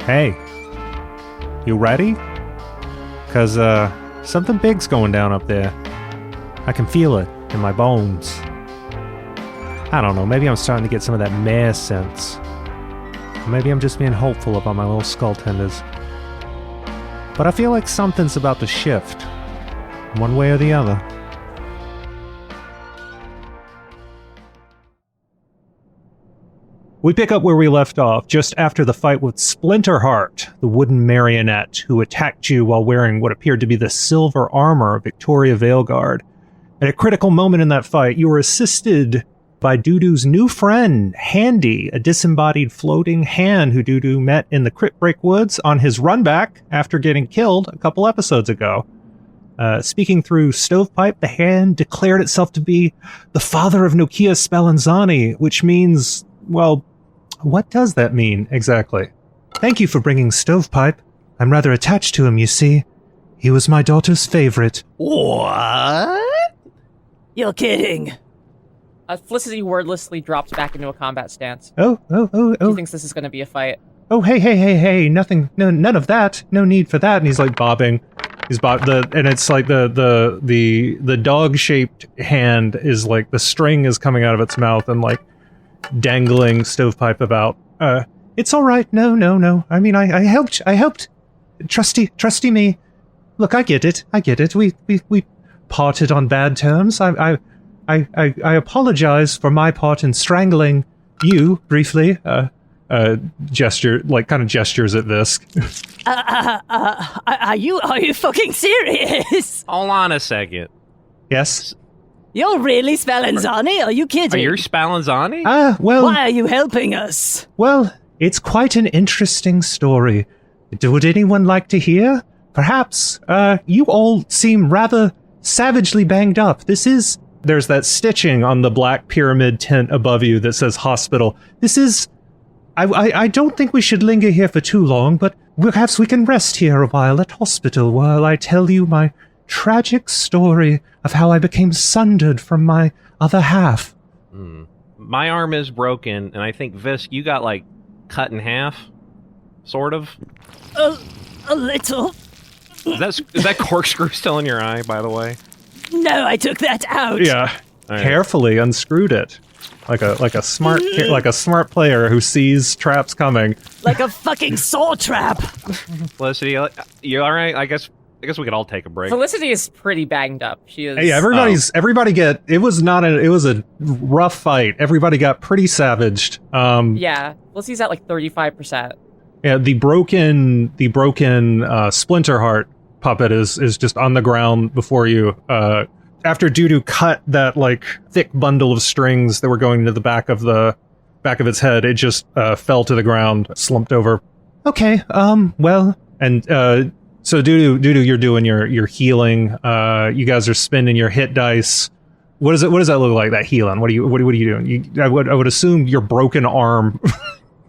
Hey, you ready? Cause, something big's going down up there. I can feel it in my bones. I don't know, maybe I'm starting to get some of that mare sense. Or maybe I'm just being hopeful about my little skull tenders. But I feel like something's about to shift, one way or the other. We pick up where we left off, just after the fight with Splinterheart, the wooden marionette who attacked you while wearing what appeared to be the silver armor of Victoria Veilguard. At a critical moment in that fight, you were assisted by Dudu's new friend, Handy, a disembodied floating hand who Dudu met in the Crypt Break Woods on his run back after getting killed a couple episodes ago. Speaking through Stovepipe, the hand declared itself to be the father of Nokia Spallanzani, which means, well, what does that mean, exactly? Thank you for bringing Stovepipe. I'm rather attached to him, you see. He was my daughter's favorite. What? You're kidding. Felicity wordlessly drops back into a combat stance. Oh. She thinks this is going to be a fight. Oh, hey, nothing, no, none of that. No need for that. And he's like bobbing. And it's like the dog-shaped hand is like, the string is coming out of its mouth and like dangling Stovepipe about. It's all right. No. I mean, I helped. Trusty me. Look, I get it. We parted on bad terms. I apologize for my part in strangling you briefly. Gestures at Visk. Are you fucking serious? Hold on a second. Yes? You're really Spallanzani? Are you kidding? Are you Spallanzani? Well... Why are you helping us? Well, it's quite an interesting story. Would anyone like to hear? Perhaps. You all seem rather savagely banged up. There's that stitching on the black pyramid tent above you that says hospital. This is... I don't think we should linger here for too long, but perhaps we can rest here a while at hospital while I tell you my tragic story of how I became sundered from my other half. My arm is broken, and I think, Visk, you got, like, cut in half? Sort of? A little. Is that corkscrew still in your eye, by the way? No, I took that out. Yeah. Right. Carefully unscrewed it. Like a smart player who sees traps coming. Like a fucking saw trap. Felicity, you all right? I guess we could all take a break. Felicity is pretty banged up. She is. Hey, it was a rough fight. Everybody got pretty savaged. Yeah, Felicity's at like 35%. Yeah, the broken Splinterheart puppet is just on the ground before you. After Dudu cut that like thick bundle of strings that were going into the back of its head, it just fell to the ground, slumped over. Okay, well, and so Dudu, you're doing your healing. You guys are spending your hit dice. What does that look like? That healing? What are you doing? I would assume your broken arm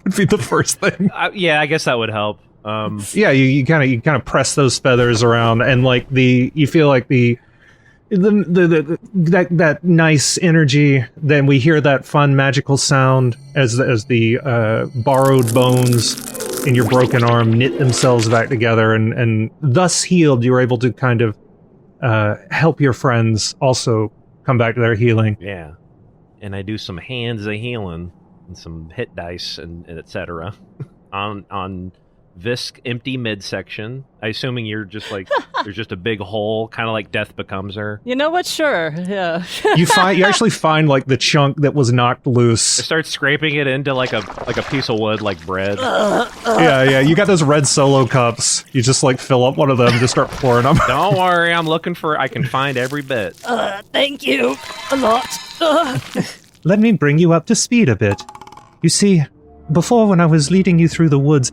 would be the first thing. Yeah, I guess that would help. Yeah, you kind of press those feathers around, and like you feel like that nice energy. Then we hear that fun magical sound as the borrowed bones in your broken arm knit themselves back together, and thus healed, you're able to kind of help your friends also come back to their healing. Yeah, and I do some hands of healing and some hit dice and etc. on Visk empty midsection. I assuming you're just like there's just a big hole, kind of like Death Becomes Her. You know what? Sure. Yeah. You actually find like the chunk that was knocked loose. I start scraping it into like a piece of wood, like bread. Yeah. You got those red Solo cups. You just like fill up one of them, and just start pouring them. Don't worry, I can find every bit. Thank you a lot. Let me bring you up to speed a bit. You see, before when I was leading you through the woods,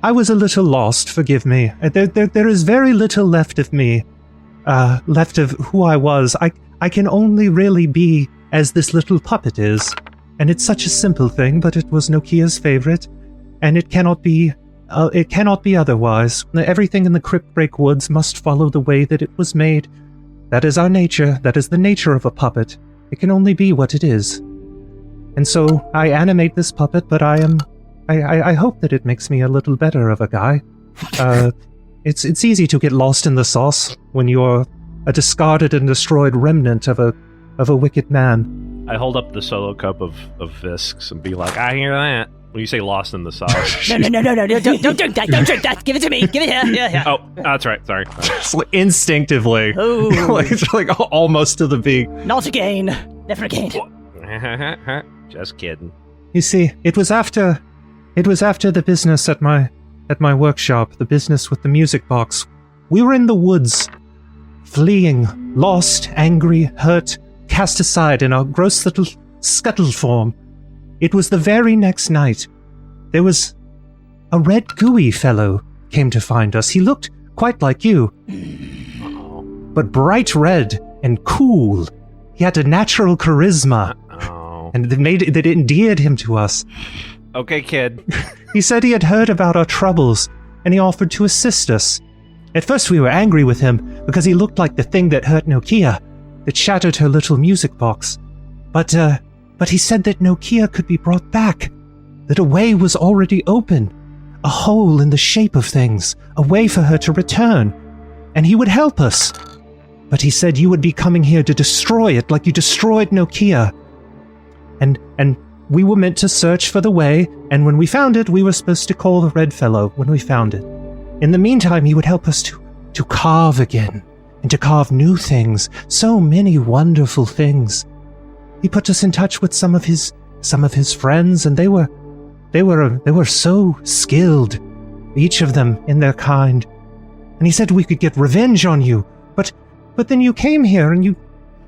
I was a little lost, forgive me. There is very little left of me, left of who I was. I can only really be as this little puppet is. And it's such a simple thing, but it was Nokia's favorite, and it cannot be otherwise. Everything in the Crypt Break Woods must follow the way that it was made. That is our nature. That is the nature of a puppet. It can only be what it is. And so I animate this puppet, but I am I hope that it makes me a little better of a guy. It's easy to get lost in the sauce when you're a discarded and destroyed remnant of a wicked man. I hold up the solo cup of Visks and be like, I hear that. When you say lost in the sauce. No, don't drink that, don't drink that. Give it to me, give it here, yeah. Oh, that's right, sorry. Just like instinctively. Oh. like almost to the beak. Not again, never again. Just kidding. You see, it was after the business at my workshop, the business with the music box. We were in the woods, fleeing, lost, angry, hurt, cast aside in our gross little scuttle form. It was the very next night. There was a red gooey fellow came to find us. He looked quite like you, but bright red and cool. He had a natural charisma, and that endeared him to us. Okay, kid. He said he had heard about our troubles, and he offered to assist us. At first we were angry with him, because he looked like the thing that hurt Nokia, that shattered her little music box. But he said that Nokia could be brought back, that a way was already open, a hole in the shape of things, a way for her to return, and he would help us. But he said you would be coming here to destroy it like you destroyed Nokia. And we were meant to search for the way, and when we found it, we were supposed to call the red fellow when we found it. In the meantime, he would help us to carve again, and to carve new things, so many wonderful things. He put us in touch with some of his friends, and they were so skilled, each of them in their kind. And he said we could get revenge on you, but then you came here and you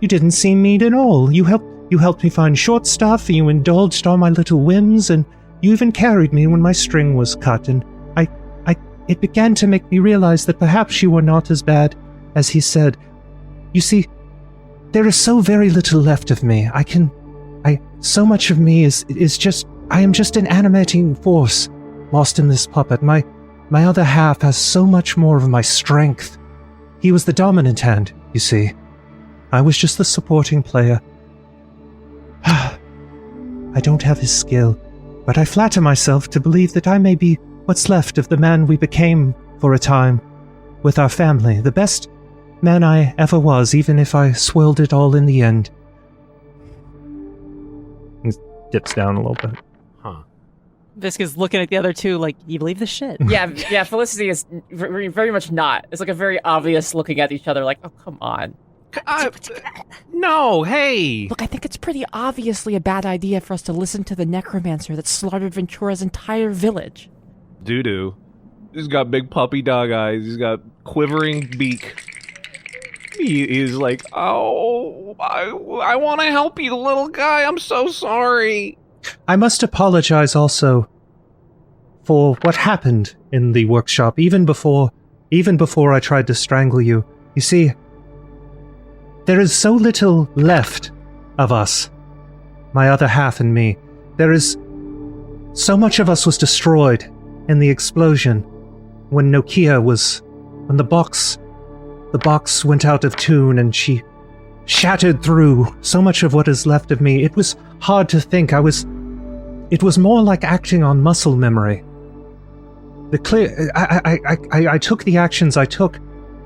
didn't seem mean at all. You helped me find short stuff, and you indulged all my little whims, and you even carried me when my string was cut. And it began to make me realize that perhaps you were not as bad as he said. You see, there is so very little left of me. So much of me is just, I am just an animating force lost in this puppet. My other half has so much more of my strength. He was the dominant hand, you see. I was just the supporting player. I don't have his skill, but I flatter myself to believe that I may be what's left of the man we became for a time with our family, the best man I ever was, even if I swirled it all in the end. He dips down a little bit. Huh. Visk is looking at the other two like, you believe this shit? Yeah, Felicity is very, very much not. It's like a very obvious looking at each other like, oh, come on. No, hey! Look, I think it's pretty obviously a bad idea for us to listen to the necromancer that slaughtered Ventura's entire village. Doo-doo. He's got big puppy dog eyes. He's got quivering beak. He's like, oh, I want to help you, little guy. I'm so sorry. I must apologize also for what happened in the workshop, even before I tried to strangle you. You see, there is so little left of us, my other half and me. There is so much of us was destroyed in the explosion when the box went out of tune and she shattered through so much of what is left of me. It was hard to think. It was more like acting on muscle memory. I took the actions I took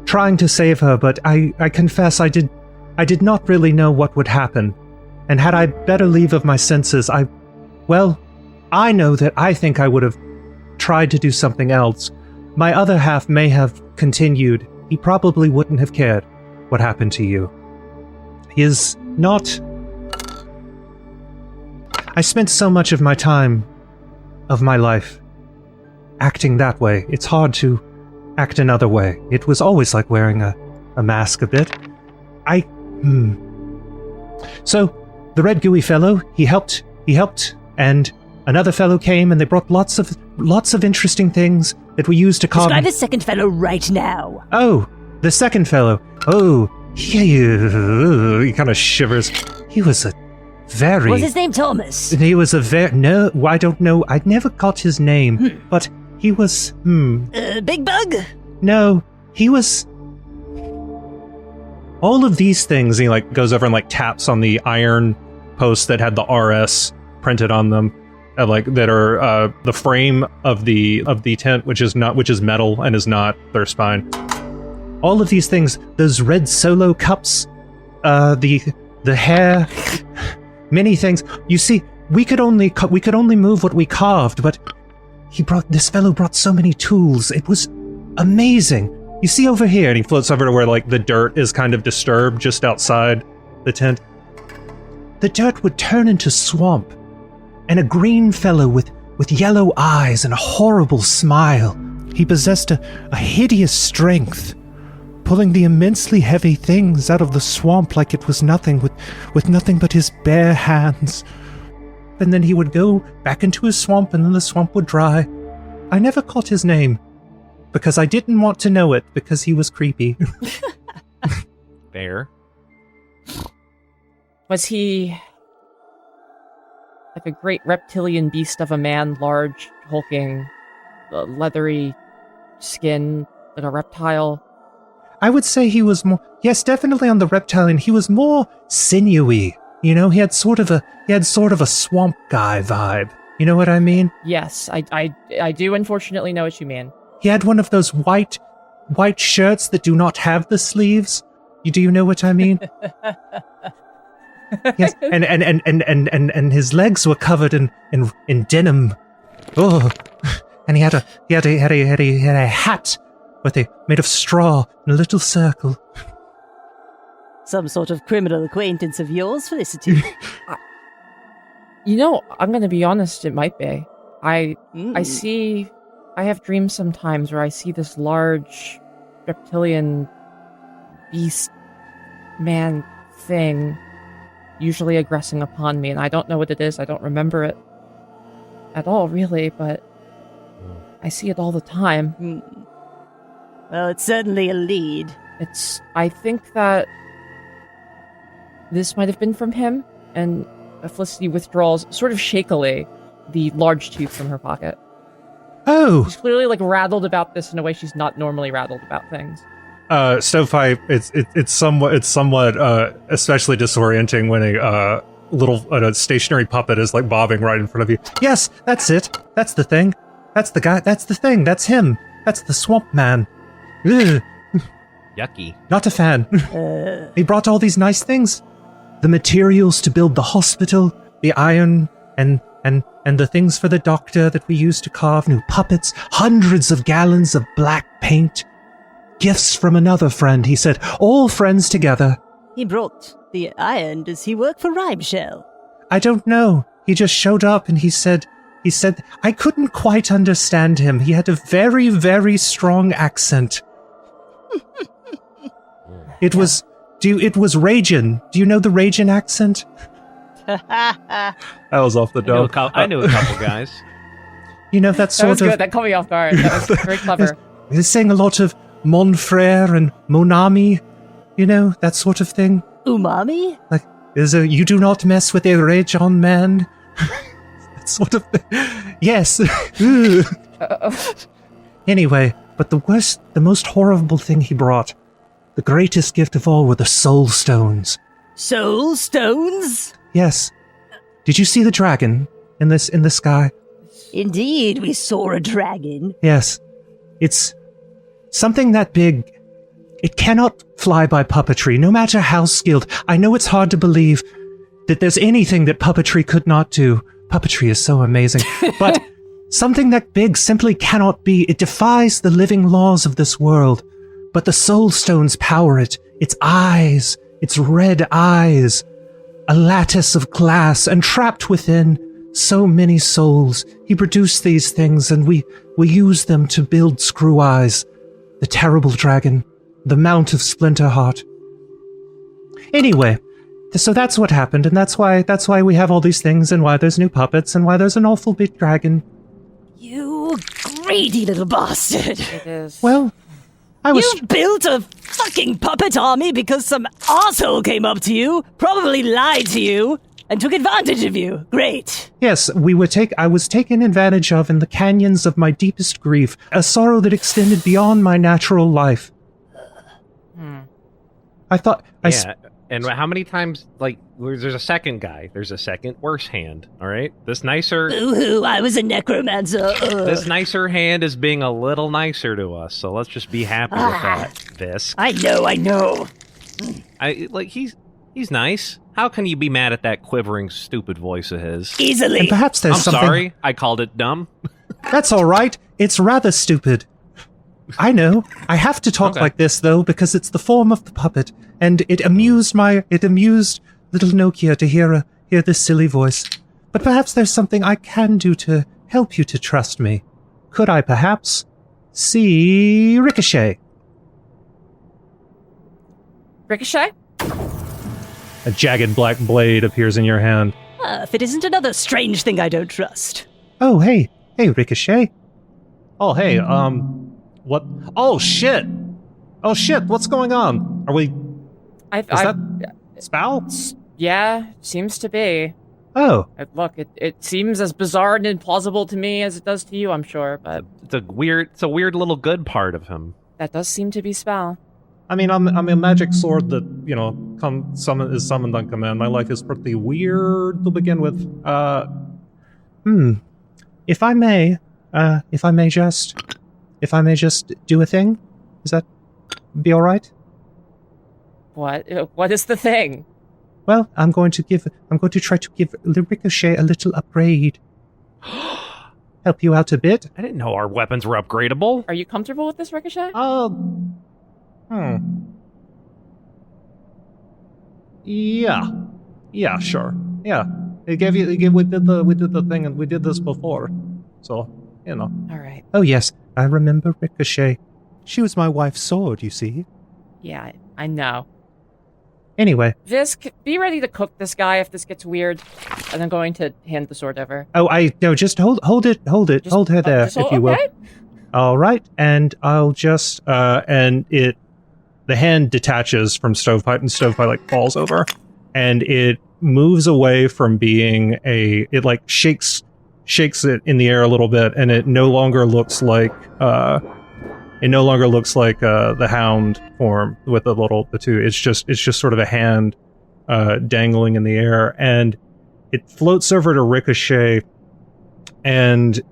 trying to save her, but I confess I did not really know what would happen. And had I better leave of my senses, I know that I think I would have tried to do something else. My other half may have continued. He probably wouldn't have cared what happened to you. He is not... I spent so much of my time, of my life, acting that way. It's hard to act another way. It was always like wearing a mask a bit. So, the red gooey fellow, he helped, and another fellow came, and they brought lots of interesting things that we used to carve... Describe the second fellow right now. Oh, the second fellow. Oh, he kind of shivers. He was a very... Was his name Thomas? He was a very... No, I don't know. I never got his name, but he was... Big Bug? No, he was... All of these things, he goes over and taps on the iron post that had the RS printed on them. that are the frame of the tent, which is metal and is not their spine. All of these things, those red solo cups, the hair, many things. You see, we could only move what we carved, but this fellow brought so many tools. It was amazing. You see over here, and he floats over to where like the dirt is kind of disturbed just outside the tent. The dirt would turn into swamp, and a green fellow with yellow eyes and a horrible smile. He possessed a hideous strength, pulling the immensely heavy things out of the swamp like it was nothing, with nothing but his bare hands. And then he would go back into his swamp, and then the swamp would dry. I never caught his name, because I didn't want to know it, because he was creepy. Fair. Was he like a great reptilian beast of a man, large, hulking, leathery skin, like a reptile? I would say he was more, yes, definitely on the reptilian. He was more sinewy. You know, he had sort of a swamp guy vibe. You know what I mean? Yes, I do unfortunately know what you mean. He had one of those white shirts that do not have the sleeves. Do you know what I mean? Yes, and his legs were covered in denim. Oh, and he had a hat made of straw in a little circle. Some sort of criminal acquaintance of yours, Felicity? You know, I'm gonna be honest, it might be. I have dreams sometimes where I see this large reptilian beast man thing usually aggressing upon me, and I don't know what it is. I don't remember it at all, really, but I see it all the time. Well, it's certainly a lead. I think that this might have been from him, and Felicity withdraws, sort of shakily, the large tooth from her pocket. Oh! She's clearly, like, rattled about this in a way she's not normally rattled about things. Stovepipe, it's somewhat especially disorienting when a stationary puppet is like bobbing right in front of you. Yes, that's it. That's the thing. That's the guy. That's the thing. That's him. That's the swamp man. Ugh. Yucky. Not a fan. He brought all these nice things. The materials to build the hospital, the iron, and the things for the doctor that we used to carve, new puppets, hundreds of gallons of black paint. Gifts from another friend, he said. All friends together. He brought the iron. Does he work for Rhymeshell? I don't know. He just showed up and he said, I couldn't quite understand him. He had a very, very strong accent. It was Ragin. Do you know the Ragin accent? That was off the dome. I knew a couple guys. You know, that sort That was of... good. That caught me off guard. That was very clever. They're saying a lot of Mon Frere and Monami, you know, that sort of thing. Umami? Like, you do not mess with a Ragin man. That sort of thing. Yes. Anyway, but the most horrible thing he brought, the greatest gift of all, were the soul stones. Soul stones? Yes. Did you see the dragon in the sky? Indeed, we saw a dragon. Yes. It's something that big. It cannot fly by puppetry, no matter how skilled. I know it's hard to believe that there's anything that puppetry could not do. Puppetry is so amazing. But something that big simply cannot be. It defies the living laws of this world. But the soul stones power it. Its eyes, its red eyes. A lattice of glass, and trapped within so many souls. He produced these things, and we use them to build Screw Eyes, the terrible dragon, the Mount of Splinterheart. Anyway, so that's what happened, and that's why we have all these things, and why there's new puppets, and why there's an awful big dragon. You greedy little bastard. It is. Well, You built a fucking puppet army because some arsehole came up to you, probably lied to you, and took advantage of you. Great. Yes, I was taken advantage of in the canyons of my deepest grief, a sorrow that extended beyond my natural life. I thought... And how many times, like, there's a second guy. There's a second worse hand, all right? This nicer... Boo-hoo, I was a necromancer. This nicer hand is being a little nicer to us, so let's just be happy with that, Visk. I know. He's nice. How can you be mad at that quivering, stupid voice of his? Easily. And perhaps there's I'm something... sorry, I called it dumb. That's all right. It's rather stupid. I know. I have to talk like this, though, because it's the form of the puppet, and it amused little Nokia to hear this silly voice. But perhaps there's something I can do to help you to trust me. Could I perhaps see Ricochet? Ricochet? A jagged black blade appears in your hand. If it isn't another strange thing I don't trust. Oh, hey, Ricochet. Oh, hey, what? Oh, shit! What's going on? Are we... Is that Spal? Yeah, seems to be. Oh. Look, it seems as bizarre and implausible to me as it does to you, I'm sure, but... It's a weird little good part of him. That does seem to be Spal. I mean, I'm a magic sword that, is summoned on command. My life is pretty weird to begin with. If I may just do a thing, is that be all right? What is the thing? Well, I'm going to try to give Ricochet a little upgrade. Help you out a bit. I didn't know our weapons were upgradable. Are you comfortable with this, Ricochet? Yeah, sure. Yeah. We did the thing, and we did this before. So, All right. Oh, yes, I remember Ricochet. She was my wife's sword, you see. Yeah, I know. Anyway. Visk, be ready to cook this guy if this gets weird. And I'm going to hand the sword over. Oh, just hold her there, if you will. All right, and I'll just, the hand detaches from Stovepipe, and Stovepipe, falls over, and it moves away from being it shakes it in the air a little bit, and it no longer looks like, the hound form with the two. It's just sort of a hand, dangling in the air, and it floats over to Ricochet, and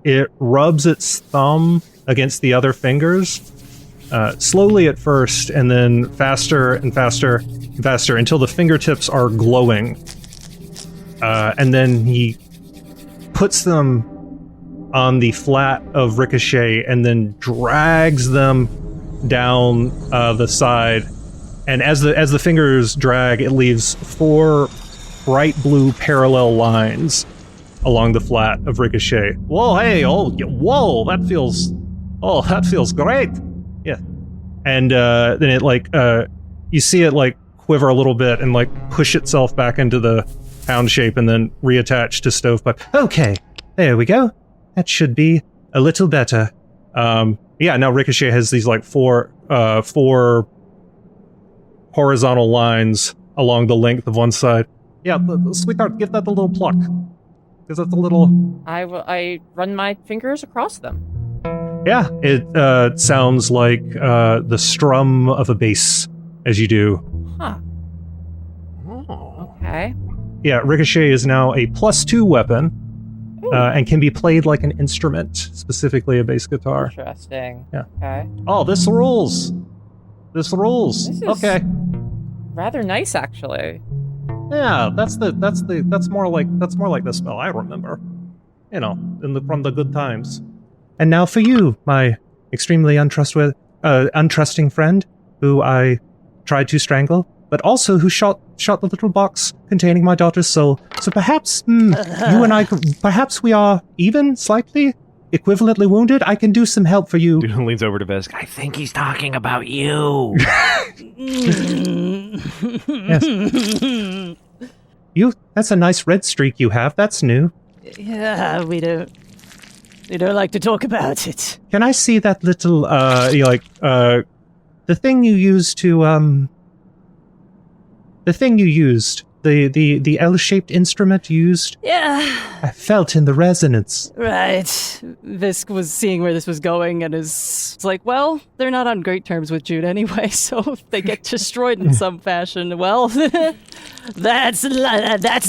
it rubs its thumb against the other fingers, slowly at first, and then faster and faster and faster until the fingertips are glowing. And then he puts them on the flat of Ricochet and then drags them down the side. And as the fingers drag, it leaves 4 bright blue parallel lines along the flat of Ricochet. Whoa, hey, whoa, that feels great. Yeah. And then it you see it quiver a little bit and push itself back into the hound shape and then reattach to Stovepipe. Okay, there we go. That should be a little better. Yeah, now Ricochet has these 4 horizontal lines along the length of one side. Yeah, sweetheart, give that a little pluck. Because that's a little... I run my fingers across them. Yeah, it sounds like the strum of a bass as you do. Huh. Oh. Okay. Yeah, Ricochet is now a +2 weapon, and can be played like an instrument, specifically a bass guitar. Interesting. Yeah. Okay. Oh, this rules. This rules. This is okay. Rather nice, actually. Yeah, that's more like the spell I remember. From the good times. And now for you, my extremely untrusting friend, who I tried to strangle, but also who shot the little box containing my daughter's soul. So perhaps you and I, perhaps we are even slightly equivalently wounded. I can do some help for you. Dude leans over to Visk. I think he's talking about you. Yes. That's a nice red streak you have. That's new. Yeah, we don't like to talk about it. Can I see that little, the thing you used to, the thing you used The L-shaped instrument used? Yeah, I felt in the resonance. right. Visk was seeing where this was going and is like, well, they're not on great terms with Jude anyway, so if they get destroyed in some fashion, well, that's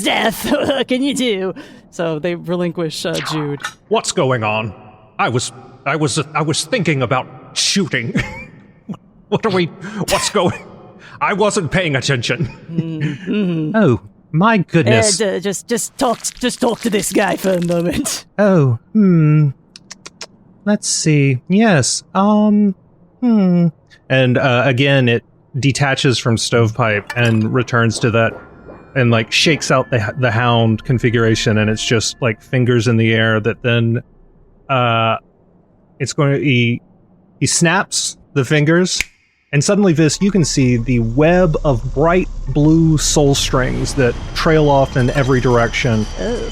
death. What can you do? So they relinquish Jude. What's going on? I was thinking about shooting. What's going? I wasn't paying attention. Mm-hmm. Oh, my goodness. Just talk to this guy for a moment. Oh, let's see. Yes. And again, it detaches from Stovepipe and returns to that, and like shakes out the hound configuration, and it's just like fingers in the air. That then, it's going to he snaps the fingers. And suddenly, you can see the web of bright blue soul strings that trail off in every direction,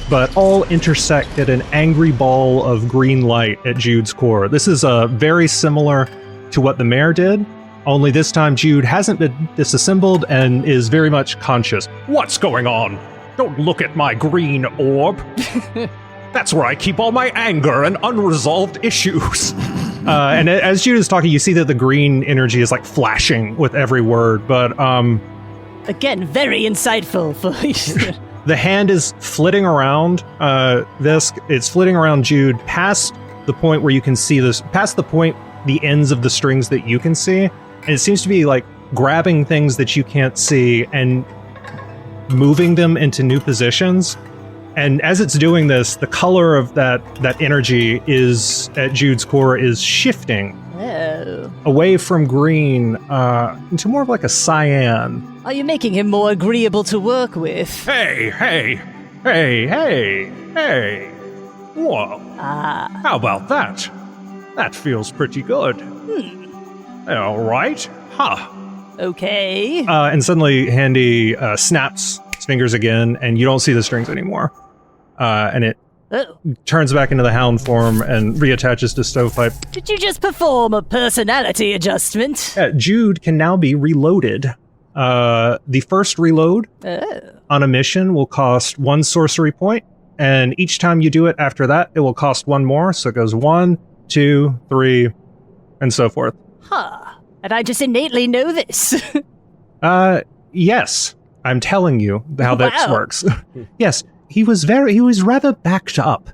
but all intersect at an angry ball of green light at Jude's core. This is very similar to what the mayor did, only this time Jude hasn't been disassembled and is very much conscious. What's going on? Don't look at my green orb. That's where I keep all my anger and unresolved issues. And as Jude is talking, you see that the green energy is like flashing with every word, but again, very insightful for the hand is flitting around Visk. It's flitting around Jude past the point where you can see this, past the ends of the strings that you can see, and it seems to be like grabbing things that you can't see and moving them into new positions. And as it's doing this, the color of that energy is at Jude's core is shifting away from green into more of like a cyan. Are you making him more agreeable to work with? Hey! Whoa! How about that? That feels pretty good. All right. Huh. Okay. And suddenly, Handy snaps his fingers again, and you don't see the strings anymore. And it turns back into the hound form and reattaches to Stovepipe. Did you just perform a personality adjustment? Jude can now be reloaded. The first reload on a mission will cost 1 sorcery point, and each time you do it after that, it will cost 1 more. So it goes 1, 2, 3, and so forth. Huh. And I just innately know this. Yes. I'm telling you how that works. Yes. He was rather backed up,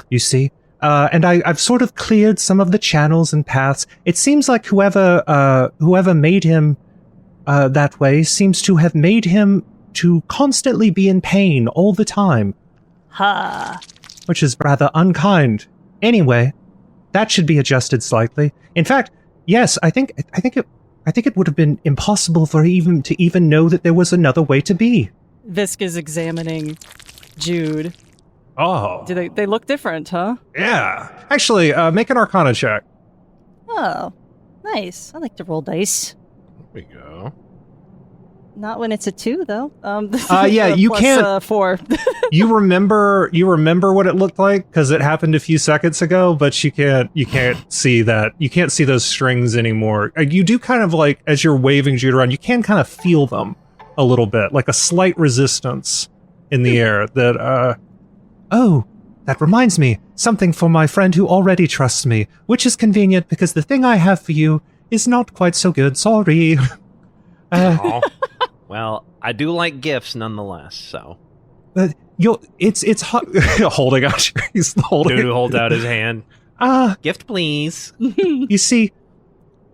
you see. And I've sort of cleared some of the channels and paths. It seems like whoever made him that way seems to have made him to constantly be in pain all the time. Which is rather unkind. Anyway, that should be adjusted slightly. In fact, yes, I think it would have been impossible for him to even know that there was another way to be. Visk is examining Jude. Oh. Do they look different, huh? Yeah. Actually, make an Arcana check. Oh, nice. I like to roll dice. There we go. Not when it's a 2, though. Yeah, you plus, can't. 4. You remember what it looked like because it happened a few seconds ago, but you can't see that. You can't see those strings anymore. You do kind of like, as you're waving Jude around, you can kind of feel them a little bit, like a slight resistance in the air that, oh, that reminds me, something for my friend who already trusts me, which is convenient because the thing I have for you is not quite so good, sorry. Well, I do like gifts nonetheless, so. It's holding out, he's holding Dude holds out his hand. Gift, please. You see,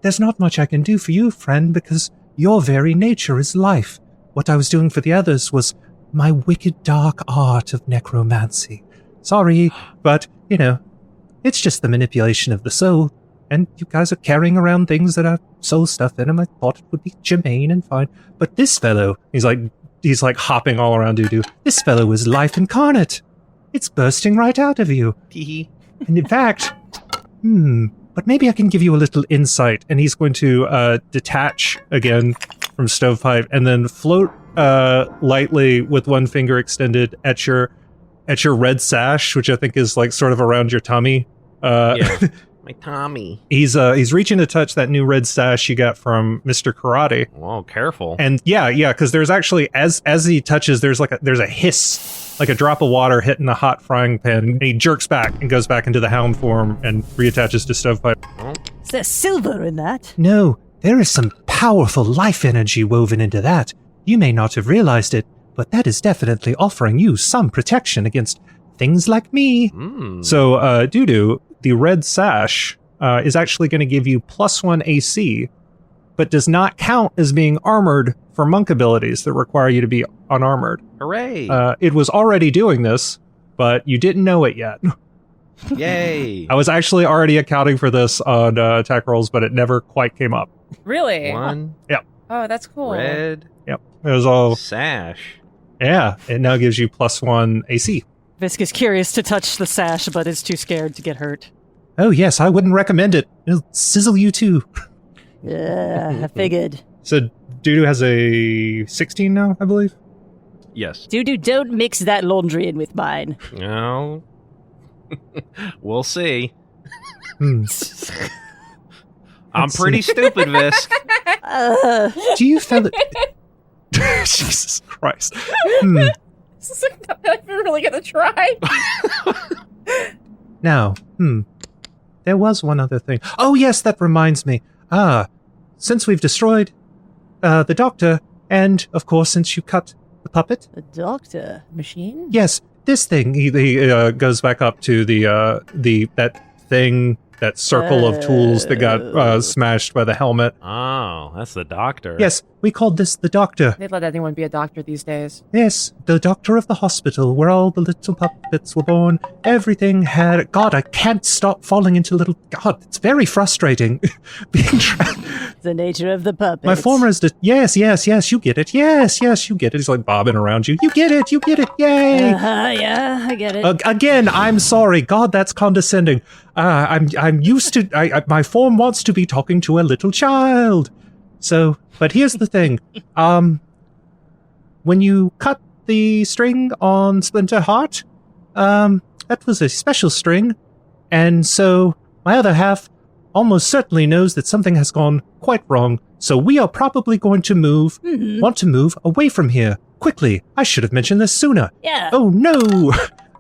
there's not much I can do for you, friend, because your very nature is life. What I was doing for the others was my wicked dark art of necromancy. Sorry, but, it's just the manipulation of the soul, and you guys are carrying around things that have soul stuff in them. I thought it would be germane and fine. But this fellow, he's like hopping all around Dudu. This fellow is life incarnate. It's bursting right out of you. And in fact, but maybe I can give you a little insight. And he's going to detach again from Stovepipe and then float lightly with one finger extended at your red sash, which I think is like sort of around your tummy. Yeah. My Tommy. He's reaching to touch that new red sash you got from Mr. Karate. Whoa, careful. And yeah, because there's actually, as he touches, there's a hiss, like a drop of water hitting a hot frying pan, and he jerks back and goes back into the hound form and reattaches to Stovepipe. Is there silver in that? No, there is some powerful life energy woven into that. You may not have realized it, but that is definitely offering you some protection against things like me. So, Dudu, the red sash is actually going to give you +1 AC, but does not count as being armored for monk abilities that require you to be unarmored. Hooray! It was already doing this, but you didn't know it yet. Yay! I was actually already accounting for this on attack rolls, but it never quite came up. Really? One Oh, that's cool. red Yep, it was all. sash. Yeah, it now gives you +1 AC. Visk is curious to touch the sash, but is too scared to get hurt. Oh yes, I wouldn't recommend it. It'll sizzle you too. Yeah, I figured. So Dudu has a 16 now, I believe. Yes. Dudu, don't mix that laundry in with mine. No. We'll see. I'm pretty stupid, Visk. Do you feel it? Jesus Christ. This is not even really gonna try. Now, there was one other thing. Oh yes, that reminds me. Since we've destroyed the doctor, and of course since you cut the puppet, The doctor? Machine? yes, this thing. He goes back up to that thing, that circle of tools that got smashed by the helmet. Oh, that's the doctor. Yes, we called this the doctor. They'd let anyone be a doctor these days. Yes, the doctor of the hospital, where all the little puppets were born. Everything had. God, I can't stop falling into little. God, it's very frustrating being trapped. The nature of the puppet. My former is. Yes, you get it. Yes, you get it. He's like bobbing around you. You get it, yay! Yeah, I get it. Again, I'm sorry. God, that's condescending. I'm used to. My form wants to be talking to a little child. So, but here's the thing. When you cut the string on Splinter Heart, that was a special string, and so my other half almost certainly knows that something has gone quite wrong. So we are probably going to want to move away from here quickly. I should have mentioned this sooner. Yeah. Oh no.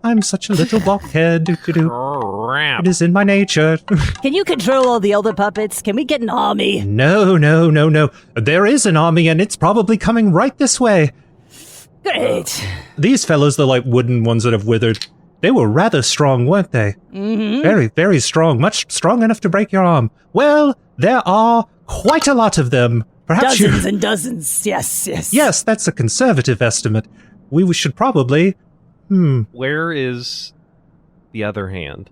I'm such a little blockhead. Crap. It is in my nature. Can you control all the other puppets? Can we get an army? No. There is an army, and it's probably coming right this way. Great. These fellows, the wooden ones that have withered, they were rather strong, weren't they? Mm-hmm. Very, very strong. Much strong enough to break your arm. Well, there are quite a lot of them. Perhaps Dozens and dozens. Yes. Yes, that's a conservative estimate. We should probably... Where is the other hand?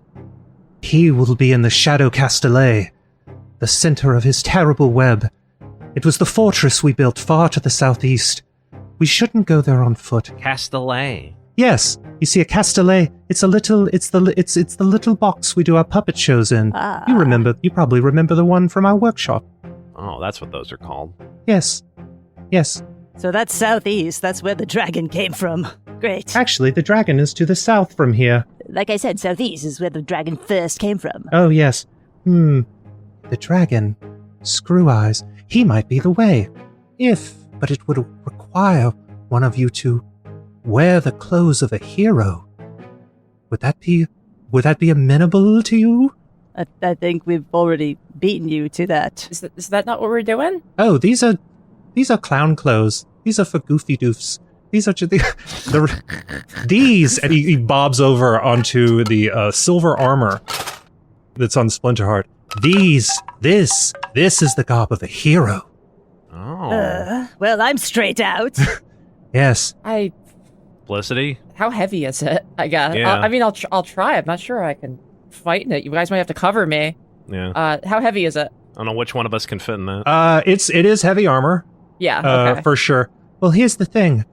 He will be in the Shadow Castellet, the center of his terrible web. It was the fortress we built far to the southeast. We shouldn't go there on foot. Castellet. Yes, you see, a castellet. It's the little box we do our puppet shows in. Ah. You probably remember the one from our workshop. Oh, that's what those are called. Yes. So that's southeast. That's where the dragon came from. Great. Actually, the dragon is to the south from here. Like I said, southeast is where the dragon first came from. Oh yes. The dragon, Screw Eyes. He might be the way, but it would require one of you to wear the clothes of a hero. Would that be amenable to you? I think we've already beaten you to that. Is that not what we're doing? Oh, these are clown clothes. These are for goofy doofs. These are just these, and he bobs over onto the silver armor that's on Splinterheart. This is the garb of a hero. Oh. Well, I'm straight out. Yes. Felicity? How heavy is it? I guess. Yeah. I'll try. I'm not sure I can fight in it. You guys might have to cover me. Yeah. How heavy is it? I don't know which one of us can fit in that. It is heavy armor. Yeah. Okay. For sure. Well, here's the thing.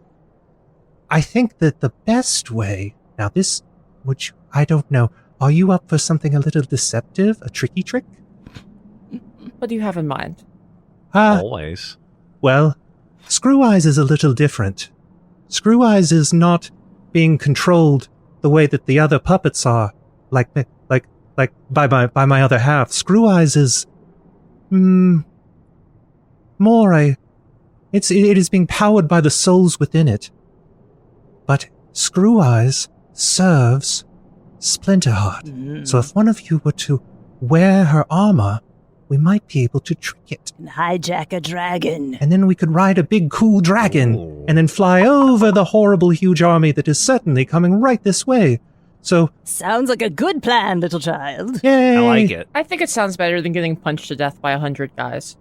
I think that the best way, I don't know, are you up for something a little deceptive, a tricky trick? What do you have in mind? Always. Well, Screw Eyes is a little different. Screw Eyes is not being controlled the way that the other puppets are, like like by my other half. Screw Eyes is more it is being powered by the souls within it. But Screw Eyes serves Splinterheart. So if one of you were to wear her armor, we might be able to trick it. And hijack a dragon. And then we could ride a big cool dragon Ooh. and then fly over the horrible huge army that is certainly coming right this way. So, Sounds like a good plan, little child. yay! I like it. I think it sounds better than getting punched to death by 100 guys.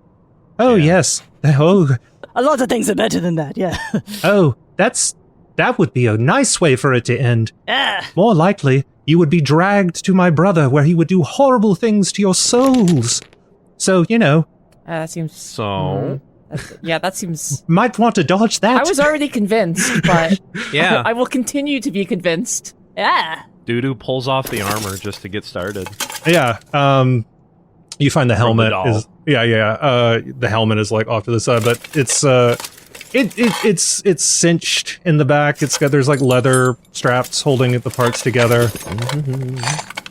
Oh, Yeah. yes. Oh, A lot of things are better than that, yeah. oh, that would be a nice way for it to end. Ah, More likely, you would be dragged to my brother where he would do horrible things to your souls. So, That seems... So, that seems... might want to dodge that. I was already convinced, but yeah. I will continue to be convinced. yeah. Doo-doo pulls off the armor just to get started. Yeah. You find the From the helmet doll. is the helmet is like off to the side, but it's it's cinched in the back. There's like leather straps holding the parts together.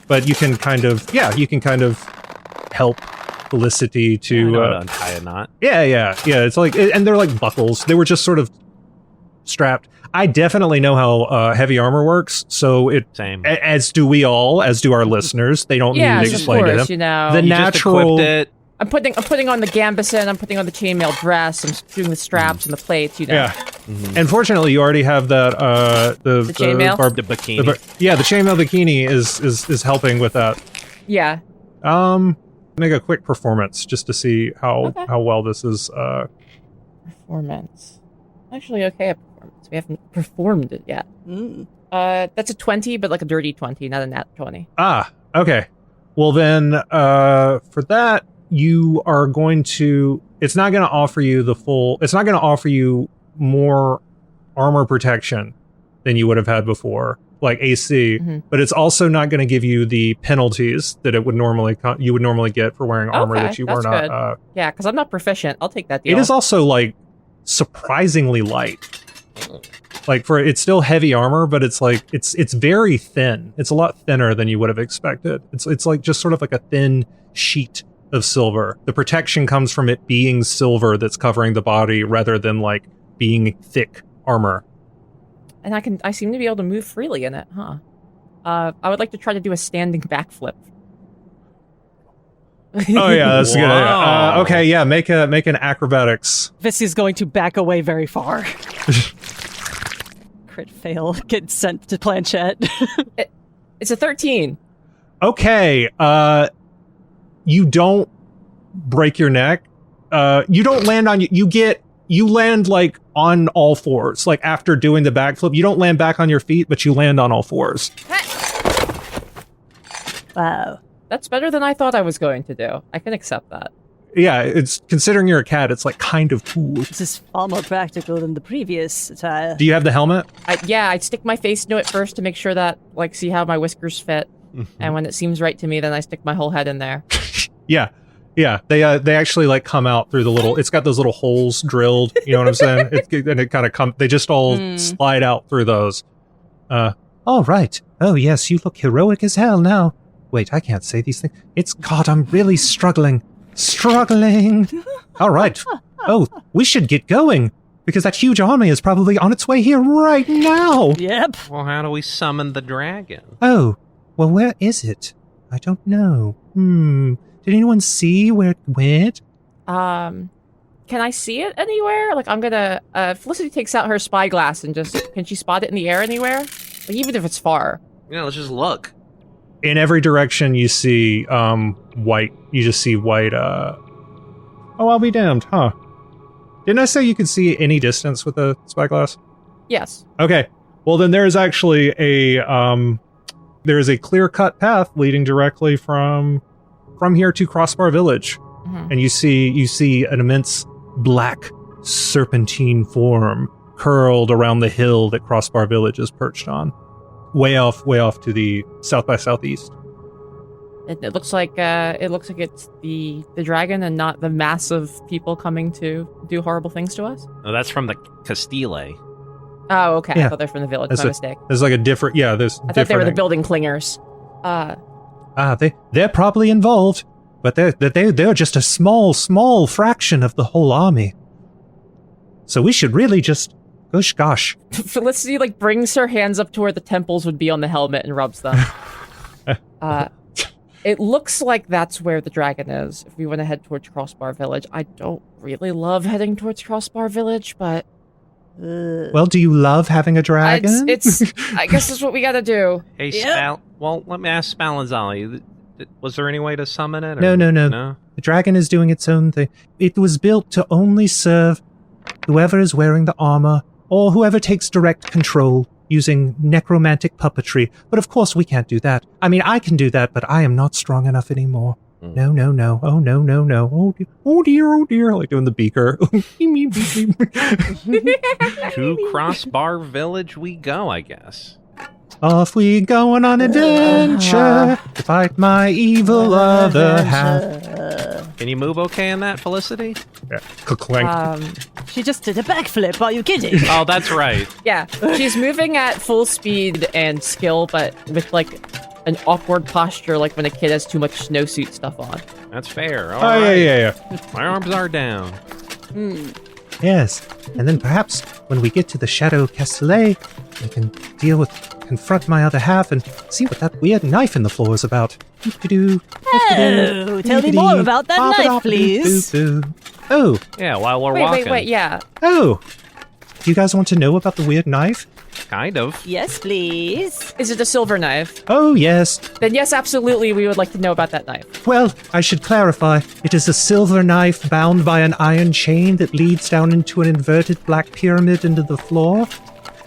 But you can kind of help Felicity I to know how to untie a knot. yeah. It's like, and they're like buckles. They were just sort of strapped. I definitely know how heavy armor works, so Same. as do we all, as do our listeners. They don't need Yes, to of explain to course, them. you know. The You just natural. equipped it. I'm putting on the gambeson, I'm putting on the chainmail dress, I'm doing the straps and the plates, you know. Yeah. Unfortunately, you already have that. The chainmail? The bikini. the chainmail bikini is helping with that. Yeah. Make a quick performance just to see how well this is. Performance. Actually, okay at performance. We haven't performed it yet. Mm. That's a 20, but like a dirty 20, not a nat 20. Okay. Well then, for that, you are going to. It's not going to offer you the full. It's not going to offer you more armor protection than you would have had before, like AC. But it's also not going to give you the penalties that it would normally you would normally get for wearing armor Okay, that you were that's not. good. Yeah, because I'm not proficient. I'll take that deal. It is also like surprisingly light. Like it's still heavy armor, but it's like it's very thin. It's a lot thinner than you would have expected. It's like just sort of like a thin sheet of silver. The protection comes from it being silver that's covering the body rather than like being thick armor. And I seem to be able to move freely in it, huh? I would like to try to do a standing backflip. Oh yeah, that's good. Wow. Okay, yeah, make an acrobatics. Visk is going to back away very far. Crit fail. Get sent to planchette. It's a 13. Okay, you don't break your neck. You don't land on you land like on all fours. Like after doing the backflip, you don't land back on your feet, but you land on all fours. Wow. That's better than I thought I was going to do. I can accept that. Yeah, it's considering you're a cat, it's like kind of cool. This is far more practical than the previous attire. Do you have the helmet? I'd stick my face into it first to make sure that, like, see how my whiskers fit. And when it seems right to me, then I stick my whole head in there. Yeah. They actually like come out through the little. It's got those little holes drilled. You know what I'm saying? And it kind of come. They just all slide out through those. All right. Oh yes, you look heroic as hell now. Wait, I can't say these things. God, I'm really struggling. All right. Oh, we should get going because that huge army is probably on its way here right now. Yep. Well, how do we summon the dragon? Oh, well, where is it? I don't know. Did anyone see where it went? Can I see it anywhere? Like, I'm gonna... Felicity takes out her spyglass and just... Can she spot it in the air anywhere? Like, even if it's far. Yeah, let's just look. In every direction you see white. You just see white. Oh, I'll be damned, huh? Didn't I say you could see any distance with a spyglass? Yes. Okay. Well, then there is actually a clear-cut path leading directly from here to Crossbar Village, and you see an immense black serpentine form curled around the hill that Crossbar Village is perched on. Way off to the south by southeast. It looks like it's the dragon and not the mass of people coming to do horrible things to us. Oh, that's from the Castile. Oh, okay. Yeah. I thought they're from the village. That's My mistake. There's like a different. Yeah, there's. I thought they were the building clingers. they're probably involved, but they're just a small fraction of the whole army. So we should really just, gosh. Felicity, brings her hands up to where the temples would be on the helmet and rubs them. It looks like that's where the dragon is, if we want to head towards Crossbar Village. I don't really love heading towards Crossbar Village, but... Well, do you love having a dragon? I guess that's what we gotta do. Hey, Yep. well, let me ask Spallanzali. Was there any way to summon it? No. The dragon is doing its own thing. It was built to only serve whoever is wearing the armor, or whoever takes direct control using necromantic puppetry. But of course we can't do that. I mean, I can do that, but I am not strong enough anymore. No. Oh, no. Oh, dear. Like doing the beaker. To Crossbar Village we go, I guess. Off we go on an adventure to fight my evil other half. Can you move okay in that, Felicity? Yeah. Clank. She just did a backflip. Are you kidding? Oh, that's right. Yeah, she's moving at full speed and skill, but with an awkward posture, like when a kid has too much snowsuit stuff on. That's fair. All Oh, right. yeah. My arms are down. Yes, and then perhaps when we get to the Shadow Castellet, we can confront my other half and see what that weird knife in the floor is about. Oh, tell me more about that knife, please. Oh, Yeah, while we're walking. Wait, yeah. do you guys want to know about the weird knife? Kind of. Yes, please. Is it a silver knife? Oh, yes. Then yes, absolutely, we would like to know about that knife. Well, I should clarify. It is a silver knife bound by an iron chain that leads down into an inverted black pyramid into the floor.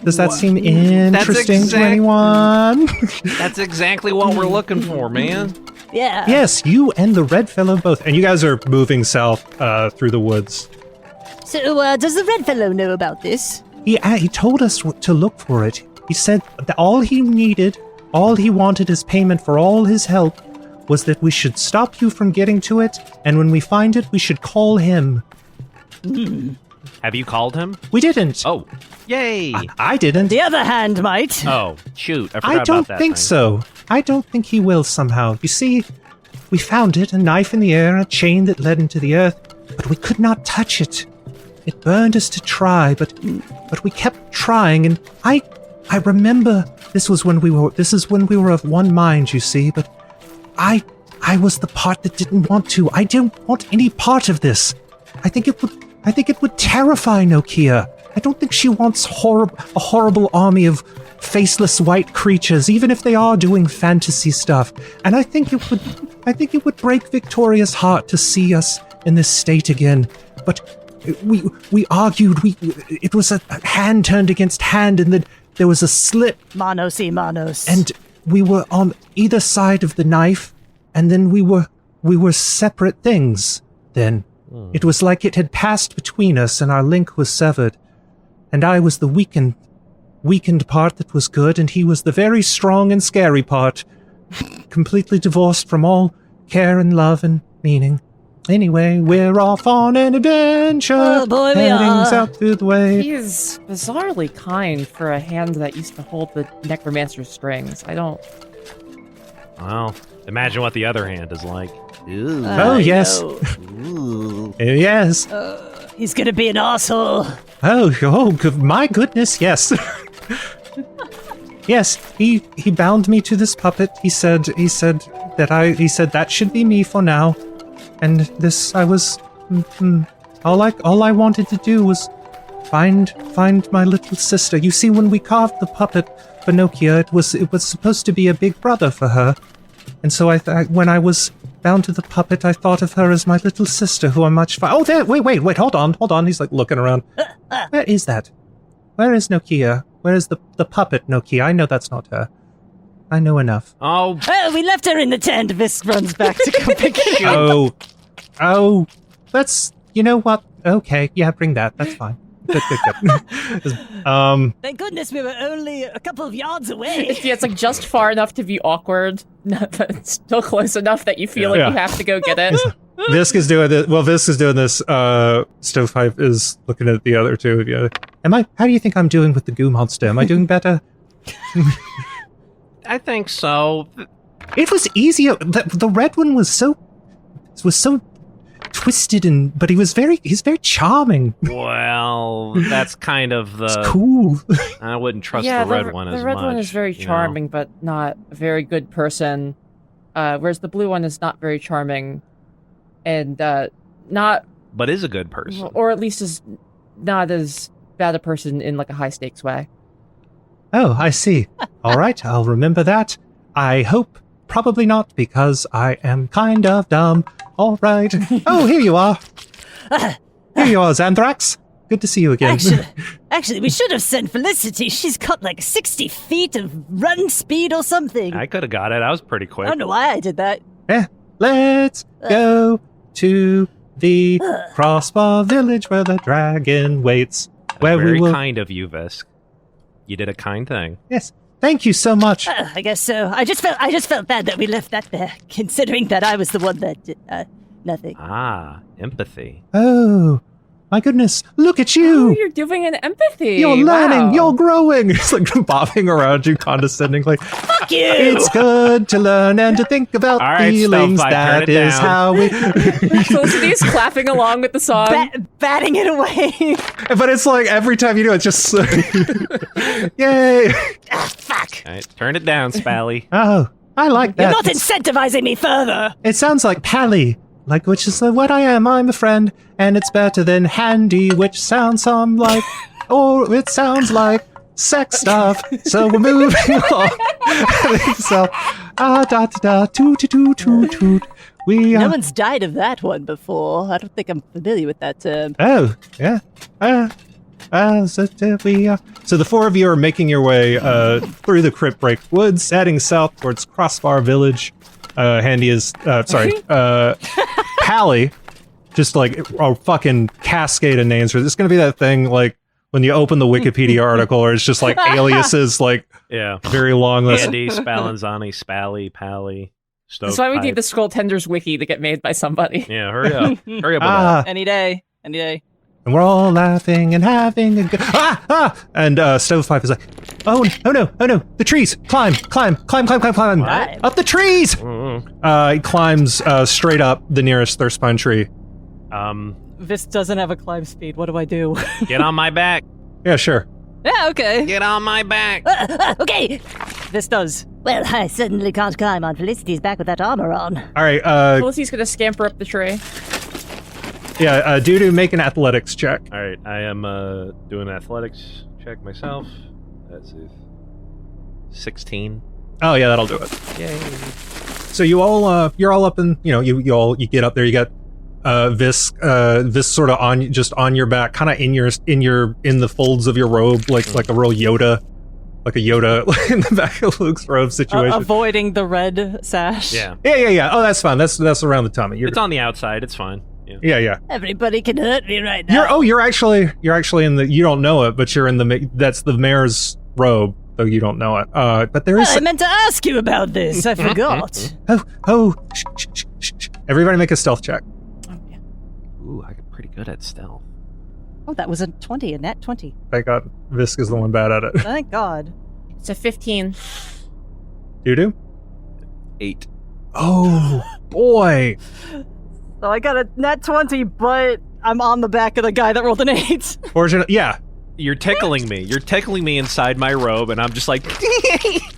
Does that seem interesting to anyone? That's exactly what we're looking for, man. Yeah. Yes, you and the red fellow both. And you guys are moving south through the woods. So, does the red fellow know about this? He told us to look for it. He said that all he wanted as payment for all his help was that we should stop you from getting to it, and when we find it, we should call him. Have you called him? We didn't. Oh, yay! I didn't. The other hand might. Oh, shoot! I forgot I about don't that think thing. so. I don't think he will somehow. You see, we found it, a knife in the air, a chain that led into the earth, but we could not touch it. It burned us to try, but we kept trying, and I remember this is when we were of one mind, you see, but I was the part that didn't want to. I didn't want any part of this. I think it would terrify Nokia. I don't think she wants a horrible army of faceless white creatures, even if they are doing fantasy stuff. And I think it would break Victoria's heart to see us in this state again. But we argued. It was a hand turned against hand, and then there was a slip. Manos y manos. And we were on either side of the knife, and then we were separate things. Then it was like it had passed between us, and our link was severed. And I was the weakened part that was good, and he was the very strong and scary part, completely divorced from all care and love and meaning. Anyway, we're off on an adventure. Oh boy, we heading are. south through the way. He is bizarrely kind for a hand that used to hold the necromancer's strings. I don't... Well, imagine what the other hand is like. Ew. Oh, yes. Ooh. Yes. He's gonna be an asshole. My goodness, yes. Yes, he bound me to this puppet. He said that should be me for now. And this, I was, all I wanted to do was find my little sister. You see, when we carved the puppet for Nokia, it was supposed to be a big brother for her. And so when I was bound to the puppet, I thought of her as my little sister, who I'm much Oh, there! Wait! Hold on! He's like looking around. Where is that? Where is Nokia? Where is the puppet Nokia? I know that's not her. I know enough. Oh, Oh, we left her in the tent. Visk runs back to go pick her up. Oh, that's, you know what? Okay, yeah, bring that. That's fine. Good. Thank goodness we were only a couple of yards away. Yeah, it's just far enough to be awkward, but still close enough that you feel Yeah. you have to go get it. Visk is doing this. Well, Visk is doing this. Stovepipe is looking at the other two. Yeah. How do you think I'm doing with the goo monster? Am I doing better? I think so. It was easier. The red one was so twisted, but he's very charming. Well, that's kind of the... It's cool. I wouldn't trust Yeah, the red one as much. The red one is very charming, but not a very good person. Whereas the blue one is not very charming, and not... But is a good person. Or at least is not as bad a person in like a high stakes way. Oh, I see. All right, I'll remember that. I hope probably not, because I am kind of dumb. All right. Oh, here you are. Here you are, Xanthrax. Good to see you again. Actually, we should have sent Felicity. She's got like 60 feet of run speed or something. I could have got it. I was pretty quick. I don't know why I did that. Let's go to the Crossbar Village where the dragon waits. Where Very we will... kind of you, Visk. You did a kind thing. Yes. Thank you so much. I guess so. I just felt bad that we left that there, considering that I was the one that did nothing. Ah, empathy. Oh, my goodness. Look at Oh, you. you're doing an empathy. You're learning. Wow. You're growing. It's like bobbing around you condescendingly. Fuck you! It's good to learn and to think about All right, feelings. Stovepipe, turn That it is down. how we... Felicity's clapping along with the song. Batting it away. But it's like every time you do it, it's just... Yay. Fuck. All right, turn it down, Spally. Oh, I like that. You're not incentivizing me further. It sounds like Pally, like which is what I am. I'm a friend, and it's better than handy, which sounds like, or it sounds like sex stuff. So we're moving on. So, da da da, toot toot toot toot. We No one's died of that one before. I don't think I'm familiar with that term. Oh, yeah. So the four of you are making your way through the Crypt Break Woods, heading south towards Crossbar Village. Handy is, Pally, just like a fucking cascade of names. It's going to be that thing like when you open the Wikipedia article, or it's just like aliases, like Yeah. very long list. Andy, Spallanzani, Spally, Pally, That's why we Stovepipe. need the Scroll Tenders wiki to get made by somebody. Yeah, hurry up. Hurry up with that. Any day. Any day. And we're all laughing and having a good... And Stovepipe is like, oh no, the trees, climb. What? Up the trees! Mm-hmm. He climbs straight up the nearest Thirstpine tree. This doesn't have a climb speed. What do I do? Get on my back. Yeah, sure. Yeah, okay. Get on my back. Okay. This does. Well, I certainly can't climb on Felicity's back with that armor on. All right, Felicity's gonna scamper up the tree. yeah, Dudu, make an athletics check. All right, I am doing an athletics check myself. That's a 16. Oh yeah, that'll do it. Yay. So you all, you're all up in, you get up there. You got Visk sort of on your back, kind of in the folds of your robe, like a real Yoda, like a Yoda in the back of Luke's robe situation. Avoiding the red sash. Yeah. Yeah. Oh, that's fine. That's around the tummy. It's on the outside. It's fine. Yeah. Yeah. Everybody can hurt me right now. You're actually in the, you don't know it, but you're in that's the mayor's robe, though you don't know it. But there is. I meant to ask you about this. I forgot. Shh. Everybody make a stealth check. Ooh, I get pretty good at stealth. Oh, that was a 20, a nat 20. Thank God, Visk is the one bad at it. Thank God. It's a 15. You 8. Oh boy. So I got a nat 20, but I'm on the back of the guy that rolled an 8. Fortunate. Yeah. You're tickling me. You're tickling me inside my robe, and I'm just like,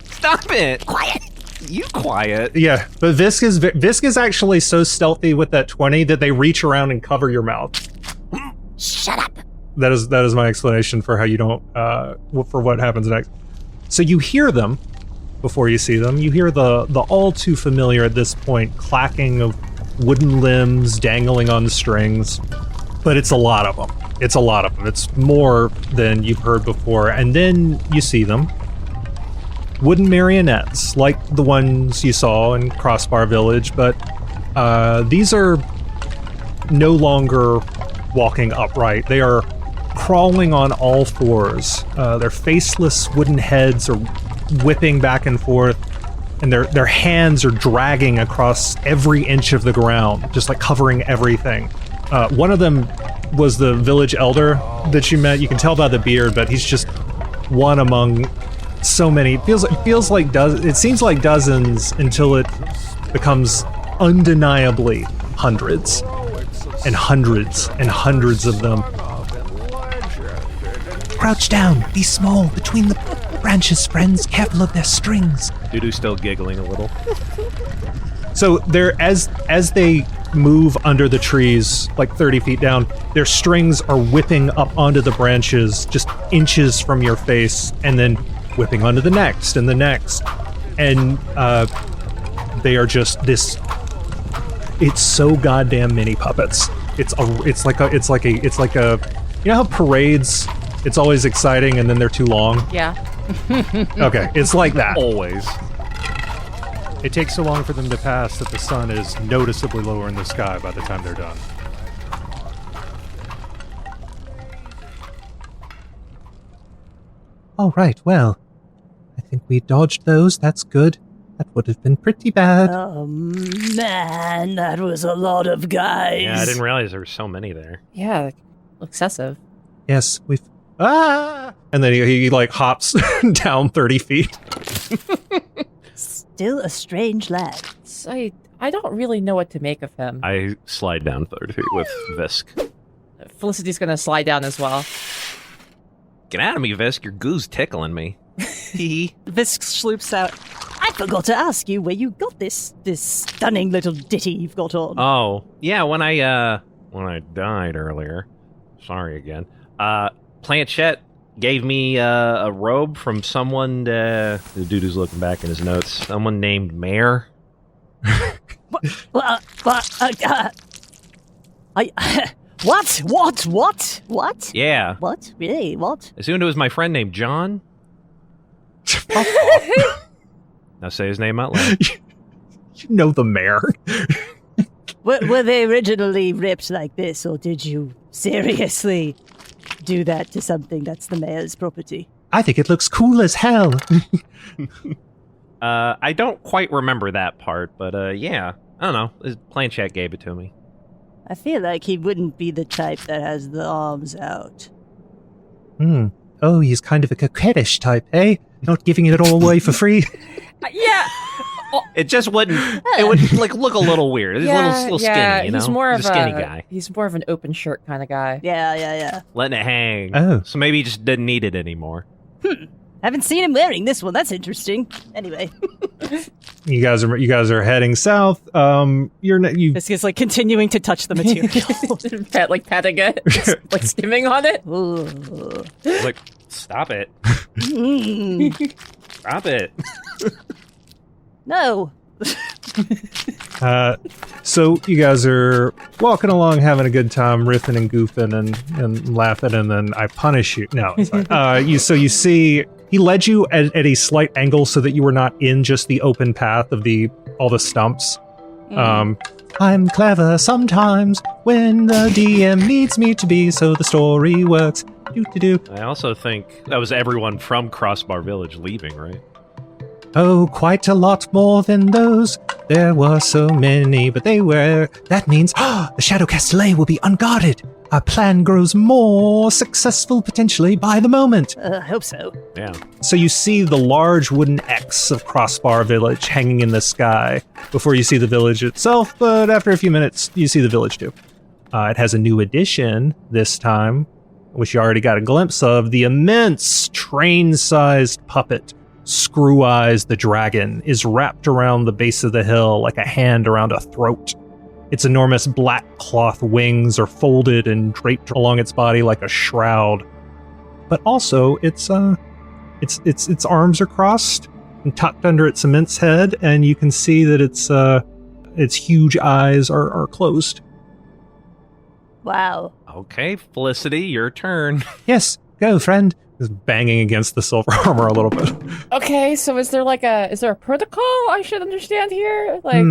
stop it. Quiet. You quiet. Yeah, but Visk is actually so stealthy with that 20 that they reach around and cover your mouth. Shut up. That is my explanation for how you don't for what happens next. So you hear them before you see them. You hear the all too familiar at this point clacking of wooden limbs dangling on strings, but it's a lot of them. It's more than you've heard before. And then you see them. Wooden marionettes, like the ones you saw in Crossbar Village, but these are no longer walking upright. They are crawling on all fours. Their faceless wooden heads are whipping back and forth, and their hands are dragging across every inch of the ground, just like covering everything. One of them was the village elder that you met. You can tell by the beard, but he's just one among so many. It seems like dozens until it becomes undeniably hundreds and hundreds and hundreds of them. Crouch down. Be small. Between the branches, friends. Careful of their strings. Dudu's still giggling a little. So as they move under the trees, like 30 feet down, their strings are whipping up onto the branches just inches from your face, and then whipping onto the next and the next. And they are just this. It's so goddamn many puppets. It's like a. You know how parades? It's always exciting, and then they're too long. Yeah. Okay, it's like that. Always. It takes so long for them to pass that the sun is noticeably lower in the sky by the time they're done. All right, well, I think we dodged those. That's good. That would have been pretty bad. Oh man, that was a lot of guys. Yeah, I didn't realize there were so many there. Yeah. Excessive. Yes, we've... And then he like hops down 30 feet. Still a strange lad. I don't really know what to make of him. I slide down 30 feet with Visk. Felicity's gonna slide down as well. Get out of me, Visk. Your goo's tickling me. Visk sloops out. I forgot to ask you where you got this stunning little ditty you've got on. Oh, yeah, when I died earlier. Sorry again. Planchette gave me a robe from someone. The dude who's looking back in his notes. Someone named Mare. What? Yeah. What? Really? What? I assumed it was my friend named John. Now say his name out loud. You know the mayor. Were they originally ripped like this, or did you seriously do that to something that's the mayor's property? I think it looks cool as hell. I don't quite remember that part, but yeah. I don't know. His Planchette gave it to me. I feel like he wouldn't be the type that has the arms out. Oh, he's kind of a coquettish type, eh? Not giving it all away for free. Yeah. It just wouldn't. It would like look a little weird. He's a little skinny, you know. He's more of a skinny guy. He's more of an open shirt kind of guy. Yeah. Letting it hang. Oh. So maybe he just didn't need it anymore. Haven't seen him wearing this one. That's interesting. Anyway. You guys are heading south. You This is like continuing to touch the material. Patting it, like skimming on it. Ooh. Like, stop it. Stop it. No. So you guys are walking along, having a good time, riffing and goofing and laughing, and then I punish you. No, it's fine. You see, he led you at a slight angle so that you were not in just the open path of all the stumps. I'm clever sometimes when the DM needs me to be, so the story works. Do-do-do. I also think that was everyone from Crossbar Village leaving, right? Oh, quite a lot more than those. There were so many, but they were... That means the Shadow Castellet will be unguarded. Our plan grows more successful potentially by the moment. I hope so. Yeah. So you see the large wooden X of Crossbar Village hanging in the sky before you see the village itself, but after a few minutes, you see the village too. It has a new addition this time, which you already got a glimpse of. The immense train-sized puppet, Screw Eyes the Dragon, is wrapped around the base of the hill like a hand around a throat. Its enormous black cloth wings are folded and draped along its body like a shroud. But also, its arms are crossed and tucked under its immense head, and you can see that its huge eyes are closed. Wow. Okay, Felicity, your turn. Yes, go, friend. Is banging against the silver armor a little bit. Okay, so is there a protocol I should understand here? Like,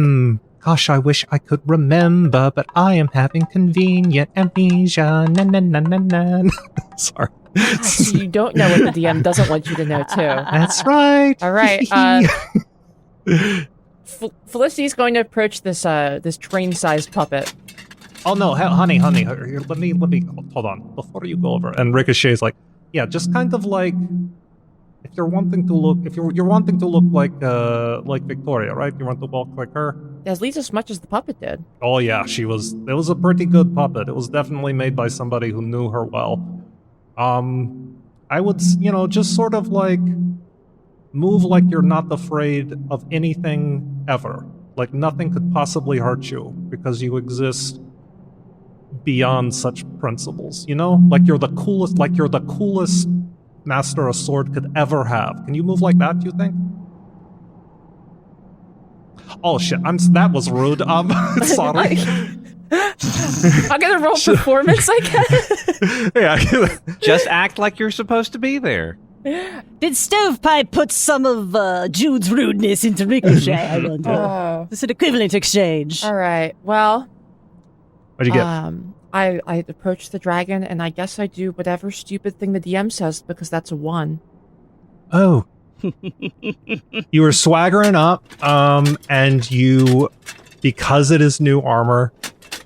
Gosh, I wish I could remember, but I am having convenient amnesia. Na. Sorry. so you don't know what the DM doesn't want you to know too. That's right. All right. Felicity's going to approach this train-sized puppet. Oh no, honey, here, let me hold on before you go over. And Ricochet's like, yeah, just kind of like if you're wanting to look, if you're wanting to look like Victoria, right? You want to walk like her. At least as much as the puppet did. Oh yeah, it was a pretty good puppet. It was definitely made by somebody who knew her well. I would, just sort of like move like you're not afraid of anything ever. Like nothing could possibly hurt you because you exist beyond such principles, Like you're the coolest master a sword could ever have. Can you move like that, do you think? Oh shit, that was rude. Sorry. I'm gonna roll performance, I guess. Yeah. Just act like you're supposed to be there. Did Stovepipe put some of Jude's rudeness into Ricochet, I wonder? Oh. It's an equivalent exchange. All right. Well, What'd you get? I approach the dragon, and I guess I do whatever stupid thing the DM says because that's a 1. Oh. You were swaggering up, and you, because it is new armor,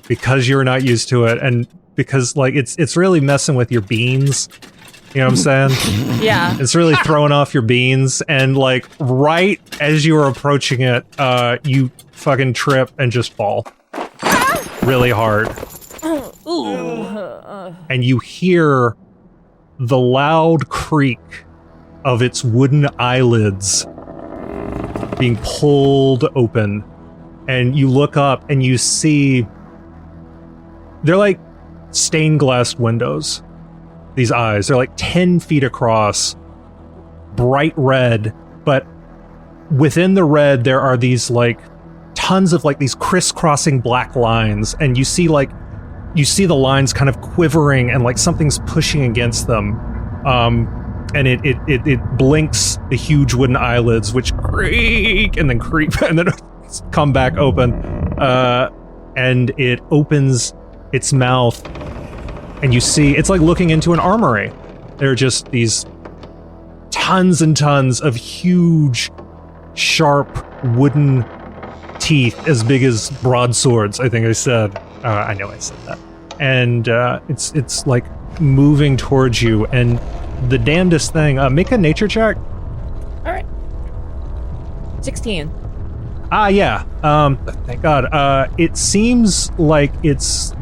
because you're not used to it, and because like it's really messing with your beans. You know what I'm saying? Yeah. It's really throwing off your beans, and like right as you are approaching it, you fucking trip and just fall really hard. And you hear the loud creak of its wooden eyelids being pulled open, and you look up and you see they're like stained glass windows. These eyes, they're like 10 feet across, bright red, but within the red there are these like tons of like these crisscrossing black lines, and you see the lines kind of quivering and like something's pushing against them. And it blinks the huge wooden eyelids, which creak and then creep and then come back open. And it opens its mouth, and you see it's like looking into an armory. There are just these tons and tons of huge, sharp wooden teeth as big as broadswords. I think I said. I know I said that. And it's like moving towards you, and the damnedest thing. Make a nature check. All right. 16. Yeah. Thank God. It seems like it's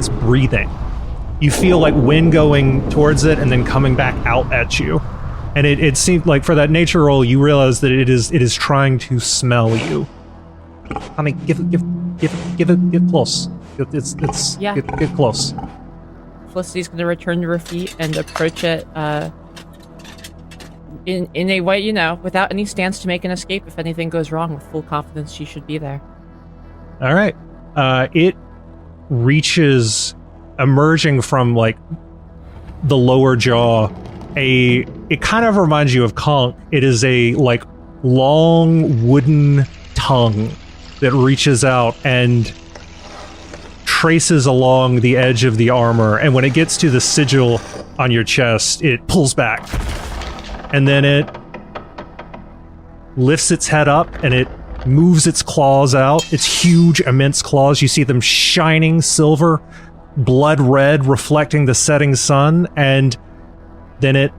breathing. You feel like wind going towards it and then coming back out at you. And it seemed like for that nature roll, you realize that it is trying to smell you. I mean, get close. Get close. Felicity's going to return to her feet and approach it in a way, without any stance to make an escape if anything goes wrong. With full confidence, she should be there. All right. It reaches, emerging from like the lower jaw. It kind of reminds you of conch. It is a like long wooden tongue that reaches out and traces along the edge of the armor, and when it gets to the sigil on your chest, it pulls back, and then it lifts its head up and it moves its claws out. Its huge, immense claws, you see them shining silver, blood red, reflecting the setting sun, and then it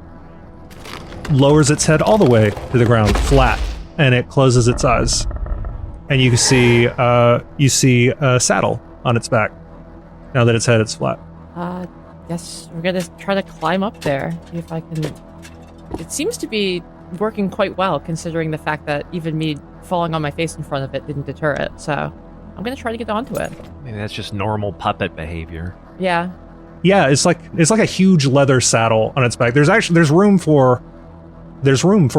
lowers its head all the way to the ground, flat, and it closes its eyes, and you see a saddle on its back. Now that its head is flat. Guess we're gonna try to climb up there, see if I can. It seems to be working quite well, considering the fact that even me falling on my face in front of it didn't deter it. So I'm gonna try to get onto it. Maybe that's just normal puppet behavior. Yeah. Yeah, it's like a huge leather saddle on its back. There's room for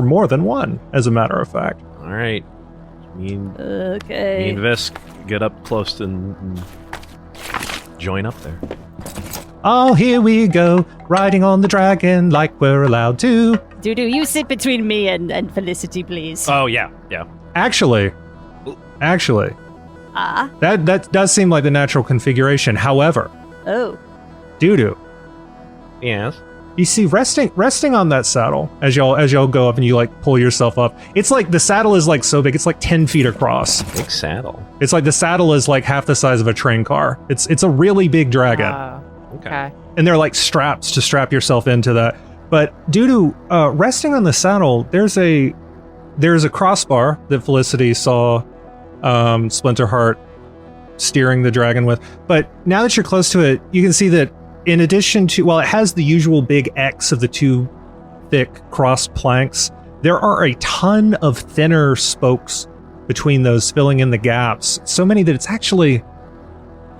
more than one, as a matter of fact. All right. Me and Visk get up close and join up there. Oh, here we go, riding on the dragon like we're allowed to. Dudu, you sit between me and Felicity, please. Oh, yeah. Actually. That does seem like the natural configuration. However. Oh. Dudu. Yes? You see, resting on that saddle as y'all go up and you like pull yourself up. It's like the saddle is like so big, it's like 10 feet across. Big saddle. It's like the saddle is like half the size of a train car. It's a really big dragon. Okay. And they're like straps to strap yourself into that. But due to resting on the saddle, there's a crossbar that Felicity saw Splinterheart steering the dragon with. But now that you're close to it, you can see that in addition to, while it has the usual big X of the two thick crossed planks, there are a ton of thinner spokes between those, filling in the gaps. So many that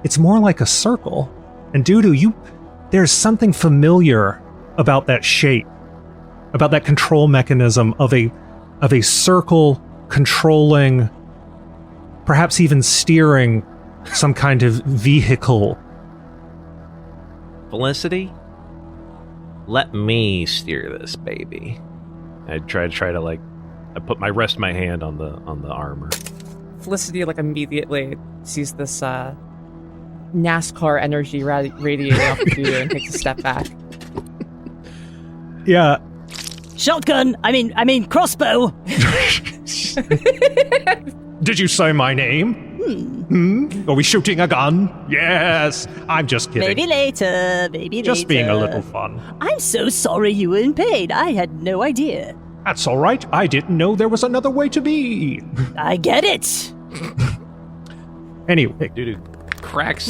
it's more like a circle. And Dudu, there's something familiar about that shape, about that control mechanism of a circle controlling, perhaps even steering some kind of vehicle. Felicity, let me steer this baby. I try to like, I put my hand on the armor. Felicity like immediately sees this NASCAR energy radiating off of Dudu and takes a step back. Yeah. Shotgun! I mean crossbow! Did you say my name? Are we shooting a gun? Yes. I'm just kidding. Maybe later. Just being a little fun. I'm so sorry you were in pain. I had no idea. That's all right. I didn't know there was another way to be. I get it. Anyway. Dudu cracks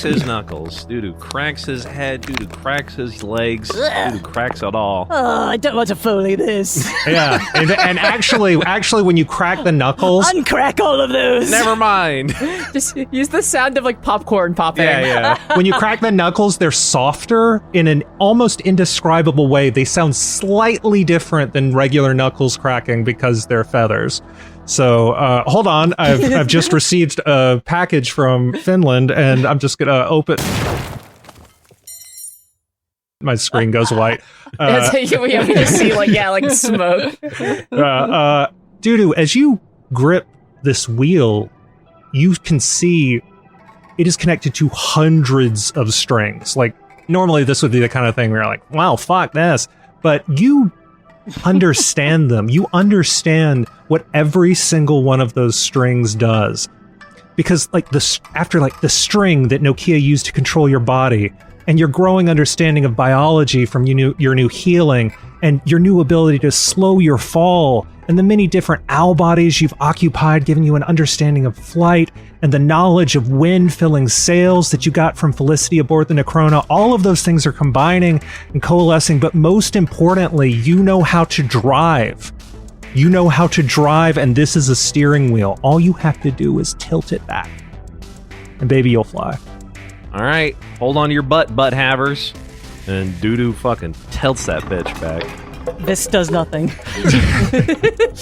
his knuckles. Dudu cracks his head. Dudu cracks his legs. Dudu cracks it all. Oh, I don't want to Foley this. Yeah, and actually, when you crack the knuckles, uncrack all of those. Never mind. Just use the sound of like popcorn popping. Yeah. when you crack the knuckles, they're softer in an almost indescribable way. They sound slightly different than regular knuckles cracking because they're feathers. So hold on, I've just received a package from Finland, and I'm just gonna open. My screen goes white. We just see like smoke. Dudu, as you grip this wheel, you can see it is connected to hundreds of strings. Like normally, this would be the kind of thing where you're like, "Wow, fuck this," but you understand them. You understand what every single one of those strings does, because after the string that Nokia used to control your body, and your growing understanding of biology from your new healing, and your new ability to slow your fall, and the many different owl bodies you've occupied, giving you an understanding of flight, and the knowledge of wind filling sails that you got from Felicity aboard the Necrona, all of those things are combining and coalescing, but most importantly, you know how to drive. You know how to drive, and this is a steering wheel. All you have to do is tilt it back, and baby, you'll fly. All right, hold on to your butt havers. And Dudu fucking tilts that bitch back. This does nothing.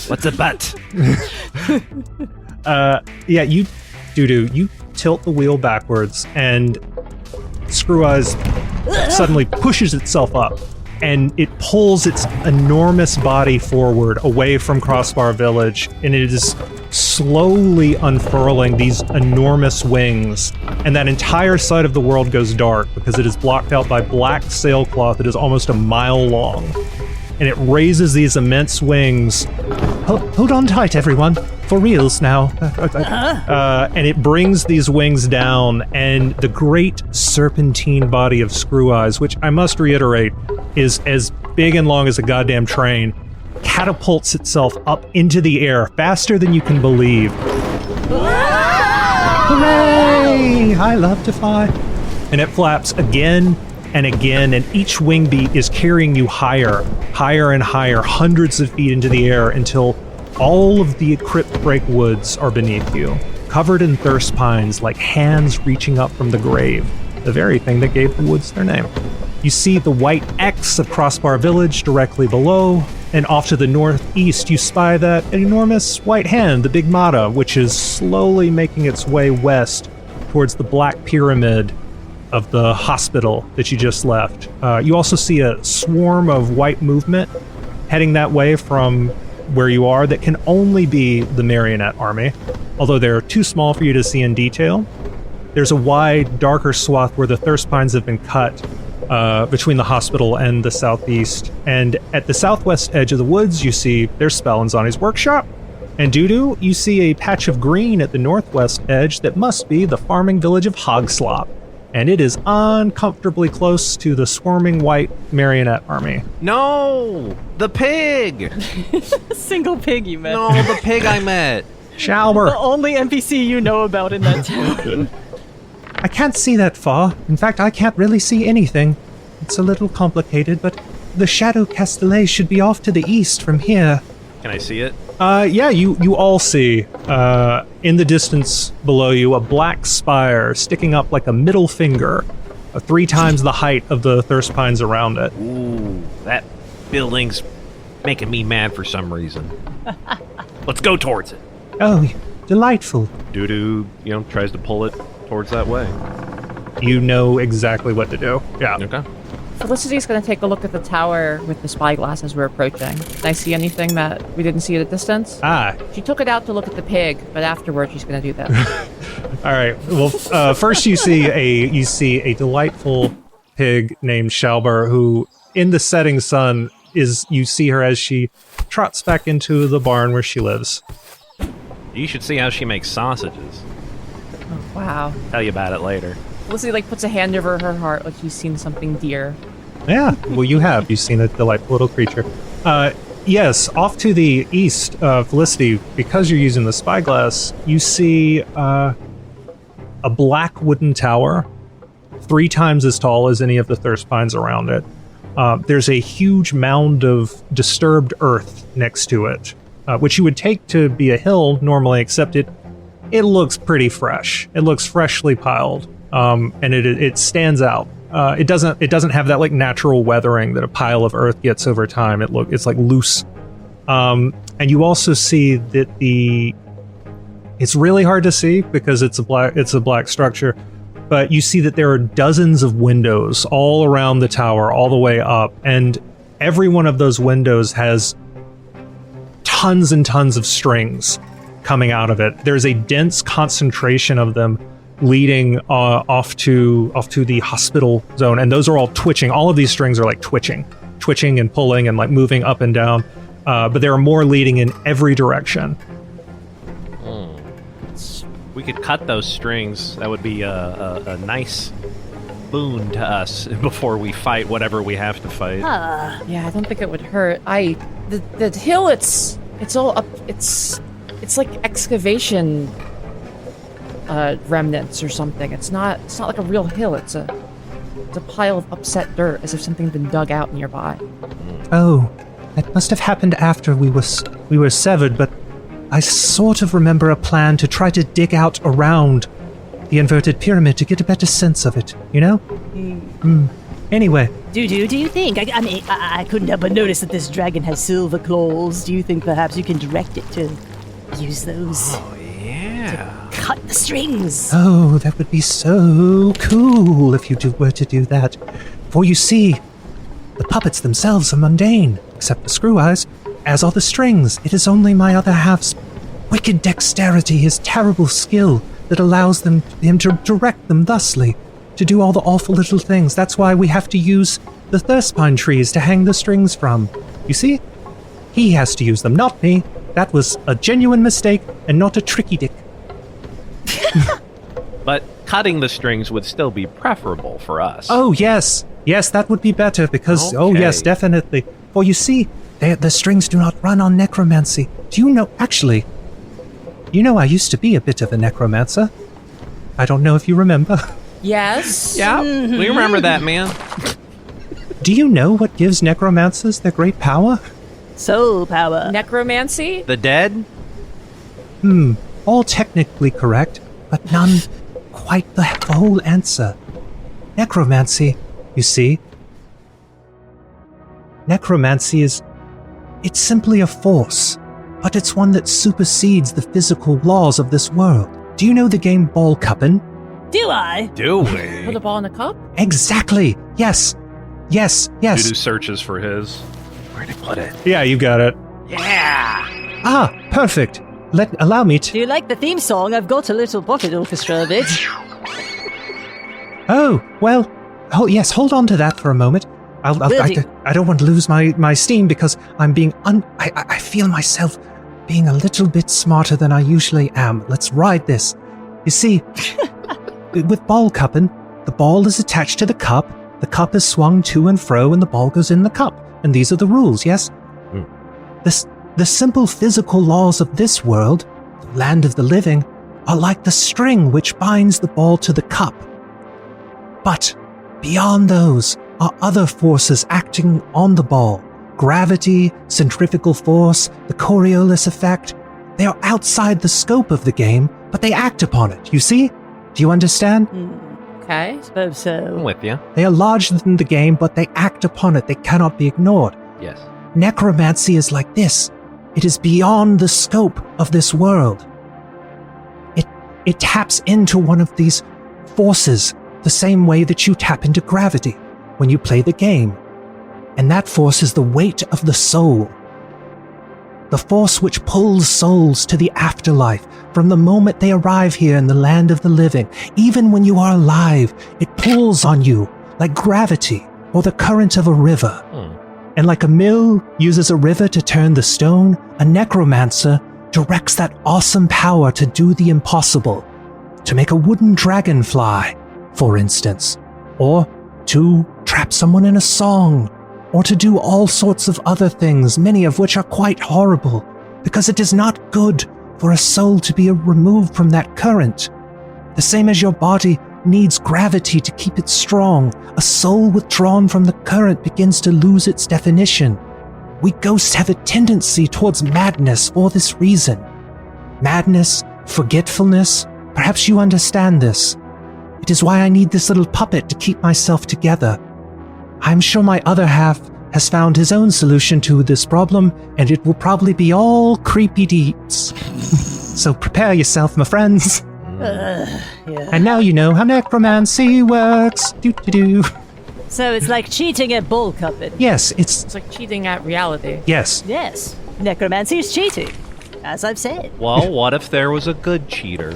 What's a butt? Dudu, you tilt the wheel backwards, and Screw Eyes suddenly pushes itself up, and it pulls its enormous body forward away from Crossbar Village, and it is slowly unfurling these enormous wings, and that entire side of the world goes dark because it is blocked out by black sailcloth that is almost a mile long, and it raises these immense wings. Hold on tight, everyone. For reals now. And it brings these wings down, and the great serpentine body of Screw Eyes, which I must reiterate is as big and long as a goddamn train, catapults itself up into the air faster than you can believe. Hooray! I love to fly. And it flaps again and again, and each wing beat is carrying you higher and higher, hundreds of feet into the air, until all of the crypt break woods are beneath you, covered in thirst pines like hands reaching up from the grave, the very thing that gave the woods their name. You see the white X of Crossbar Village directly below, and off to the northeast you spy that enormous white hand, the Big Mata, which is slowly making its way west towards the Black Pyramid of the hospital that you just left. You also see a swarm of white movement heading that way from where you are that can only be the Marionette Army, although they're too small for you to see in detail. There's a wide, darker swath where the thirst pines have been cut between the hospital and the southeast, and at the southwest edge of the woods you see there's Spallanzani's workshop, and Dudu, you see a patch of green at the northwest edge that must be the farming village of Hogslop. and it is uncomfortably close to the swarming white marionette army. No! The pig! Single pig you met. No, the pig I met. The Shalber, only NPC you know about in that town. I can't see that far. In fact, I can't really see anything. It's a little complicated, but the Shadow Castellet should be off to the east from here. Can I see it? yeah, you all see in the distance below you a black spire sticking up like a middle finger, 3 times the height of the thirst pines around it. Ooh, that building's making me mad for some reason. Let's go towards it. Oh, delightful. Doo-doo, tries to pull it towards that way. You know exactly what to do. Yeah. Okay. Felicity's gonna take a look at the tower with the spyglass as we're approaching. Can I see anything that we didn't see at a distance? Ah, She took it out to look at the pig, but afterward she's gonna do that. all right. Well, first you see a delightful pig named Shalber, who, in the setting sun, you see her as she trots back into the barn where she lives. You should see how she makes sausages. Wow. Tell you about it later. Felicity puts a hand over her heart like she's seen something dear. Yeah, well, you've seen a delightful little creature. Yes, off to the east, Felicity, because you're using the spyglass, you see a black wooden tower, 3 times as tall as any of the thirst pines around it. There's a huge mound of disturbed earth next to it, which you would take to be a hill normally, except it looks pretty fresh. It looks freshly piled, and it stands out. It doesn't have that like natural weathering that a pile of earth gets over time. It's like loose. And you also see that it's really hard to see because it's a black structure, but you see that there are dozens of windows all around the tower, all the way up, and every one of those windows has tons and tons of strings coming out of it. There's a dense concentration of them leading off to the hospital zone, and those are all twitching. All of these strings are like twitching and pulling and like moving up and down, but there are more leading in every direction. We could cut those strings. That would be a nice boon to us before we fight whatever we have to fight. Yeah, I don't think it would hurt. The hill, it's all up. It's like excavation remnants or something. It's not like a real hill. It's a pile of upset dirt, as if something had been dug out nearby. Oh, that must have happened after we were severed, but I sort of remember a plan to try to dig out around the inverted pyramid to get a better sense of it, you know? Anyway. Do you think? I mean, I couldn't help but notice that this dragon has silver claws. Do you think perhaps you can direct it to use those? Oh, yeah. Cut the strings. Oh, that would be so cool if you were to do that. For you see, the puppets themselves are mundane, except the screw eyes, as are the strings. It is only my other half's wicked dexterity, his terrible skill, that allows him to direct them thusly, to do all the awful little things. That's why we have to use the thirstpine trees to hang the strings from. You see? He has to use them, not me. That was a genuine mistake and not a tricky dick. But cutting the strings would still be preferable for us. Oh, yes. Yes, that would be better because, oh, yes, Okay. definitely. For you see, the strings do not run on necromancy. Do you know, actually, I used to be a bit of a necromancer. I don't know if you remember. Yes. Yeah, we remember that, man. Do you know what gives necromancers their great power? Soul power. Necromancy? The dead? All technically correct, but none quite the whole answer. Necromancy, you see. Necromancy it's simply a force, but it's one that supersedes the physical laws of this world. Do you know the game Ball Cuppin'? Do I? Do we? Put a ball in a cup? Exactly. Yes. Doo-doo searches for his. Where'd he put it? Yeah, you got it. Yeah! Ah, perfect. Allow me to... Do you like the theme song? I've got a little pocket orchestra of it. Oh, well... Oh, yes, hold on to that for a moment. I don't want to lose my steam because I'm being I feel myself being a little bit smarter than I usually am. Let's ride this. You see, with Ball Cuppin', the ball is attached to the cup is swung to and fro, and the ball goes in the cup. And these are the rules, yes? The simple physical laws of this world, the land of the living, are like the string which binds the ball to the cup. But beyond those are other forces acting on the ball. Gravity, centrifugal force, the Coriolis effect. They are outside the scope of the game, but they act upon it, you see? Do you understand? Okay. Suppose so. I'm with you. They are larger than the game, but they act upon it. They cannot be ignored. Yes. Necromancy is like this. It is beyond the scope of this world. It taps into one of these forces the same way that you tap into gravity when you play the game. And that force is the weight of the soul. The force which pulls souls to the afterlife from the moment they arrive here in the land of the living. Even when you are alive, it pulls on you like gravity or the current of a river. And like a mill uses a river to turn the stone, a necromancer directs that awesome power to do the impossible. To make a wooden dragon fly, for instance. Or to trap someone in a song. Or to do all sorts of other things, many of which are quite horrible, because it is not good for a soul to be removed from that current. The same as your body needs gravity to keep it strong, a soul withdrawn from the current begins to lose its definition. We ghosts have a tendency towards madness for this reason. Madness, forgetfulness, perhaps you understand this. It is why I need this little puppet to keep myself together. I'm sure my other half has found his own solution to this problem, and it will probably be all creepy deeps. So prepare yourself, my friends. Yeah. And now you know how necromancy works. Do. So it's like cheating at ball cupping. Yes, It's like cheating at reality. yes. Yes, necromancy is cheating, as I've said. Well, what if there was a good cheater?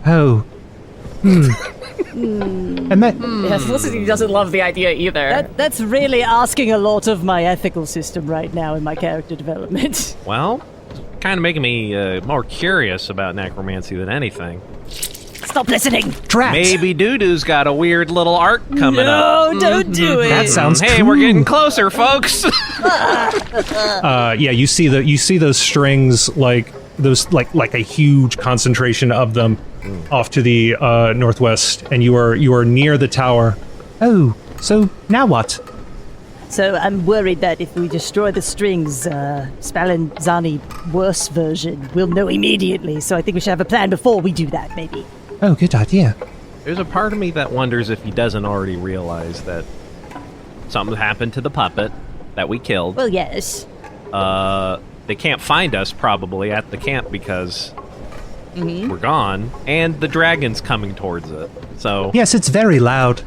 Oh. And that, Yes, Felicity doesn't love the idea either. That's really asking a lot of my ethical system right now in my character development. Well, kind of making me more curious about necromancy than anything. Stop listening! Drat. Maybe Doodoo's got a weird little arc coming up. No, don't do it! That sounds Hey, cool. we're getting closer, folks. Yeah, you see those strings like a huge concentration of them off to the northwest, and you are near the tower. Oh, so now what? So I'm worried that if we destroy the strings, Spallanzani worse version, we'll know immediately. So I think we should have a plan before we do that, maybe. Oh, good idea. There's a part of me that wonders if he doesn't already realize that something happened to the puppet that we killed. Well, yes. They can't find us probably at the camp because we're gone, and the dragon's coming towards it. So Yes, it's very loud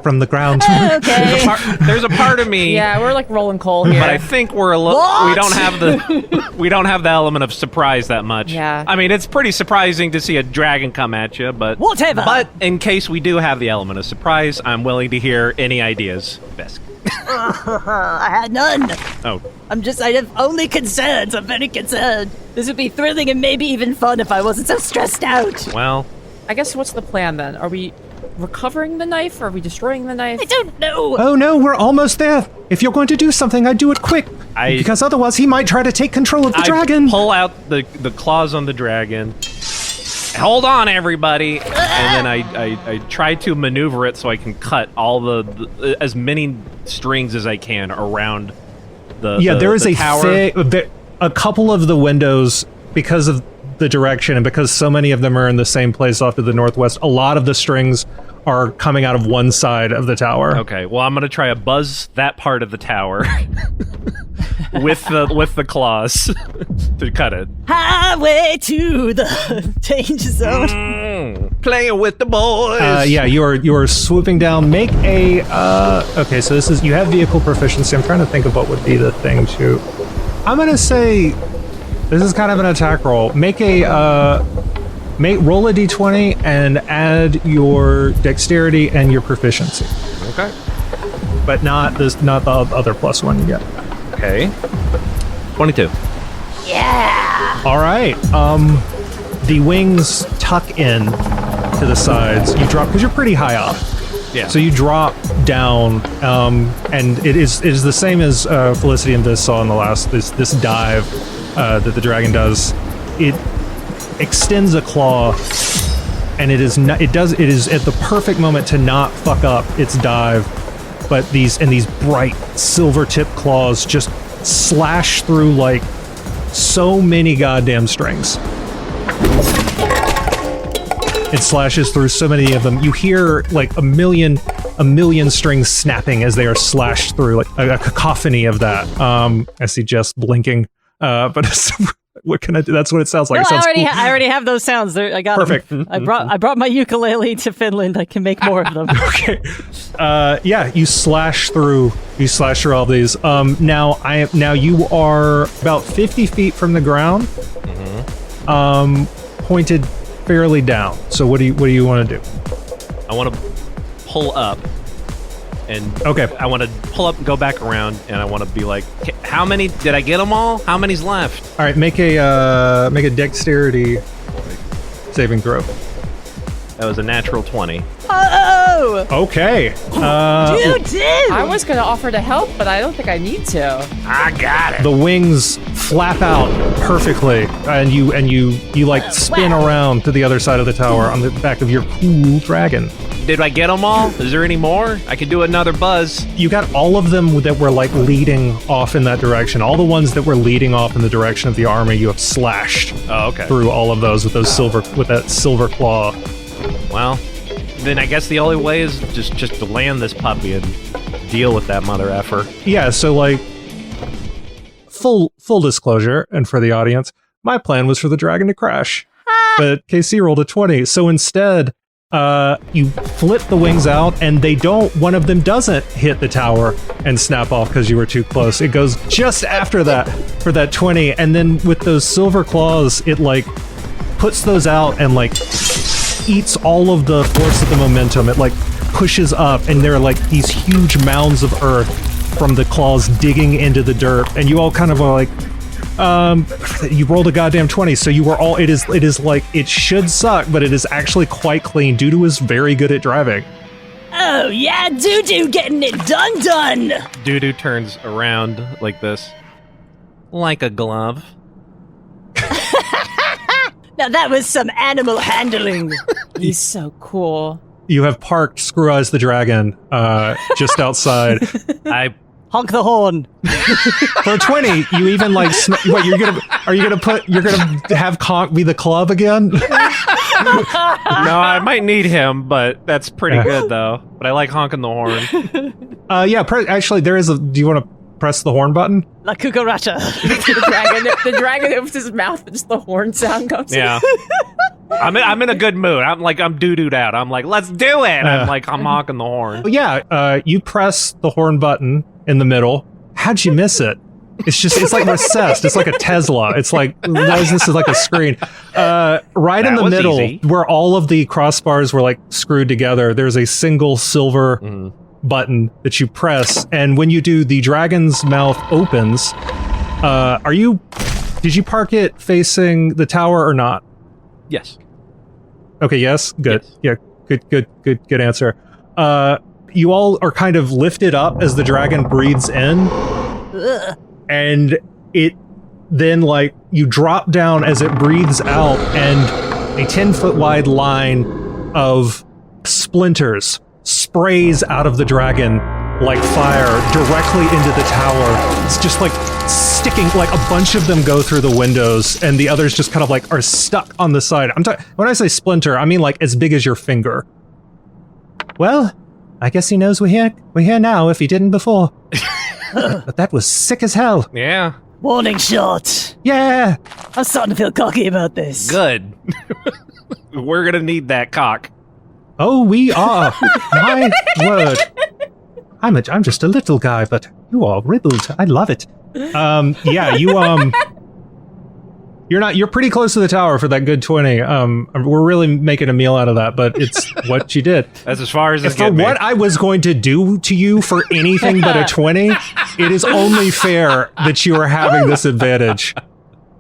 from the ground. Okay. there's a part of me. Yeah, we're like rolling coal here. But I think we're a little. We don't have the element of surprise that much. Yeah. I mean, it's pretty surprising to see a dragon come at you, but Whatever. But in case we do have the element of surprise, I'm willing to hear any ideas, Bisk. I had none. Oh, I have only concerns. I'm very concerned. This would be thrilling and maybe even fun if I wasn't so stressed out. well, I guess what's the plan then? Are we recovering the knife? Or are we destroying the knife? I don't know. Oh no, we're almost there. If you're going to do something, I'd do it quick. Because otherwise he might try to take control of the dragon. pull out the claws on the dragon. Hold on, everybody! And then I try to maneuver it so I can cut all the as many strings as I can around the There is the a tower. a couple of the windows, because of the direction and because so many of them are in the same place off to the northwest, a lot of the strings are coming out of one side of the tower. Okay, well, I'm gonna try to buzz that part of the tower with the claws to cut it. Highway to the danger zone. Playing with the boys. You are swooping down. Make a okay. So this is, you have vehicle proficiency. I'm trying to think of what would be the thing to. I'm gonna say this is kind of an attack roll. Make a roll a d20 and add your dexterity and your proficiency, Okay. but not the other plus one you get. Okay. 22. Yeah. All right. The wings tuck in, to the sides. You drop because you're pretty high up. Yeah. So you drop down, and it is the same as Felicity and Vis saw in the last this dive that the dragon does. It extends a claw, and it is at the perfect moment to not fuck up its dive. But these bright silver tipped claws just slash through like so many goddamn strings. It slashes through so many of them. You hear like a million strings snapping as they are slashed through, like a cacophony of that. I see Jess blinking, but what can I do? That's what it sounds like. No, it sounds cool. I already have those sounds. I got Perfect. them. I brought my ukulele to Finland. I can make more of them. Okay. Yeah, you slash through all these. Now you are about 50 feet from the ground. Pointed fairly down. So what do you want to do? I want to pull up, and okay, I want to pull up and go back around, and I want to be like, how many did I get them all? How many's left? All right, make a dexterity saving throw. That was a natural 20. Oh! Okay. You did! I was gonna offer to help, but I don't think I need to. I got it. The wings flap out perfectly, and you like spin around to the other side of the tower on the back of your cool dragon. Did I get them all? Is there any more? I could do another buzz. You got all of them that were like leading off in that direction. All the ones that were leading off in the direction of the army, you have slashed through all of those with that silver claw. Well, then I guess the only way is just to land this puppy and deal with that mother effer. Yeah, so like full disclosure, and for the audience, my plan was for the dragon to crash. But KC rolled a 20. So instead, you flip the wings out, and one of them doesn't hit the tower and snap off because you were too close. It goes just after that for that 20, and then with those silver claws, it like puts those out and like eats all of the force of the momentum. It like pushes up, and there are like these huge mounds of earth from the claws digging into the dirt, and you all kind of are like, you rolled a goddamn 20, so you were all, it is like, it should suck, but it is actually quite clean. Doo-Doo is very good at driving. Oh yeah, Doo-Doo getting it done! Doo-Doo turns around like this. Like a glove. Now that was some animal handling. He's so cool. You have parked Screw Eyes the Dragon just outside. I Honk the horn. For a 20, you even like what you're gonna have Conk be the club again? No, I might need him, but that's pretty good though. But I like honking the horn. Yeah, actually there is do you want to press the horn button? La cucaracha. the dragon opens his mouth and just the horn sound comes. Yeah. I'm in a good mood. I'm doo-dooed out. I'm like, let's do it. I'm honking the horn. Yeah, you press the horn button in the middle. How'd you miss it? It's like recessed. It's like a Tesla. It's like, why is this like a screen? Right in the middle, easy. Where all of the crossbars were like screwed together, there's a single silver button that you press, and when you do, the dragon's mouth opens. Did you park it facing the tower or not? Yes. Okay, yes? Good. Yes. Yeah, good answer. You all are kind of lifted up as the dragon breathes in. Ugh. And it then, like, you drop down as it breathes out, and a 10-foot wide line of splinters sprays out of the dragon like fire directly into the tower. It's just like sticking, like a bunch of them go through the windows, and the others just kind of like are stuck on the side. When I say splinter, I mean like as big as your finger. Well, I guess he knows we're here now if he didn't before. But that was sick as hell. Yeah. Warning shot. Yeah. I'm starting to feel cocky about this. Good. We're gonna need that cock. Oh, we are. My word. I'm just a little guy, but you are ribbled. I love it. Yeah, you're pretty close to the tower for that good 20. We're really making a meal out of that, but it's what you did. That's as far as it's for what I was going to do to you for anything but a 20, it is only fair that you are having this advantage.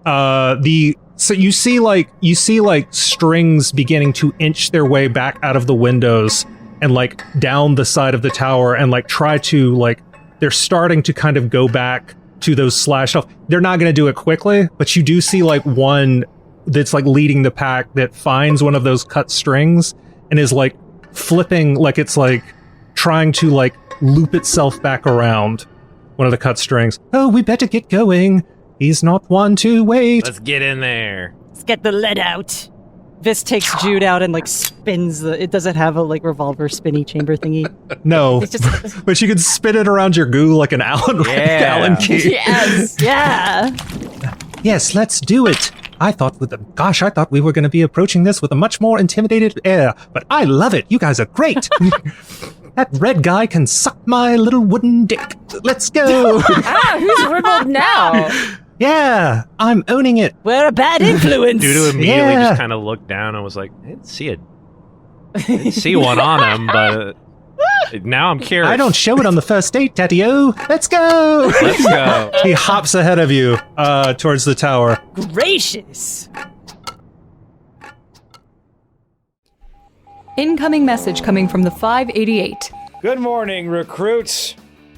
The So you see like strings beginning to inch their way back out of the windows and like down the side of the tower and like try to like they're starting to kind of go back to those slashed off. They're not going to do it quickly, but you do see like one that's like leading the pack that finds one of those cut strings and is like flipping, like it's like trying to like loop itself back around one of the cut strings. Oh, we better get going. He's not one to wait. Let's get in there. Let's get the lead out. Vis takes Jude out and like spins it doesn't have a like revolver spinny chamber thingy. No, It's just but you can spin it around your goo like an Allen key. yes. Yeah. Yes, let's do it. I thought we were going to be approaching this with a much more intimidated air, but I love it. You guys are great. That red guy can suck my little wooden dick. Let's go. Who's ribbled now? Yeah, I'm owning it. We're a bad influence. Dude immediately Yeah. just kind of looked down and was like, I didn't see one on him, but now I'm curious. I don't show it on the first date, Daddy-O. Let's go. Let's go. He hops ahead of you towards the tower. Gracious. Incoming message coming from the 588. Good morning, recruits.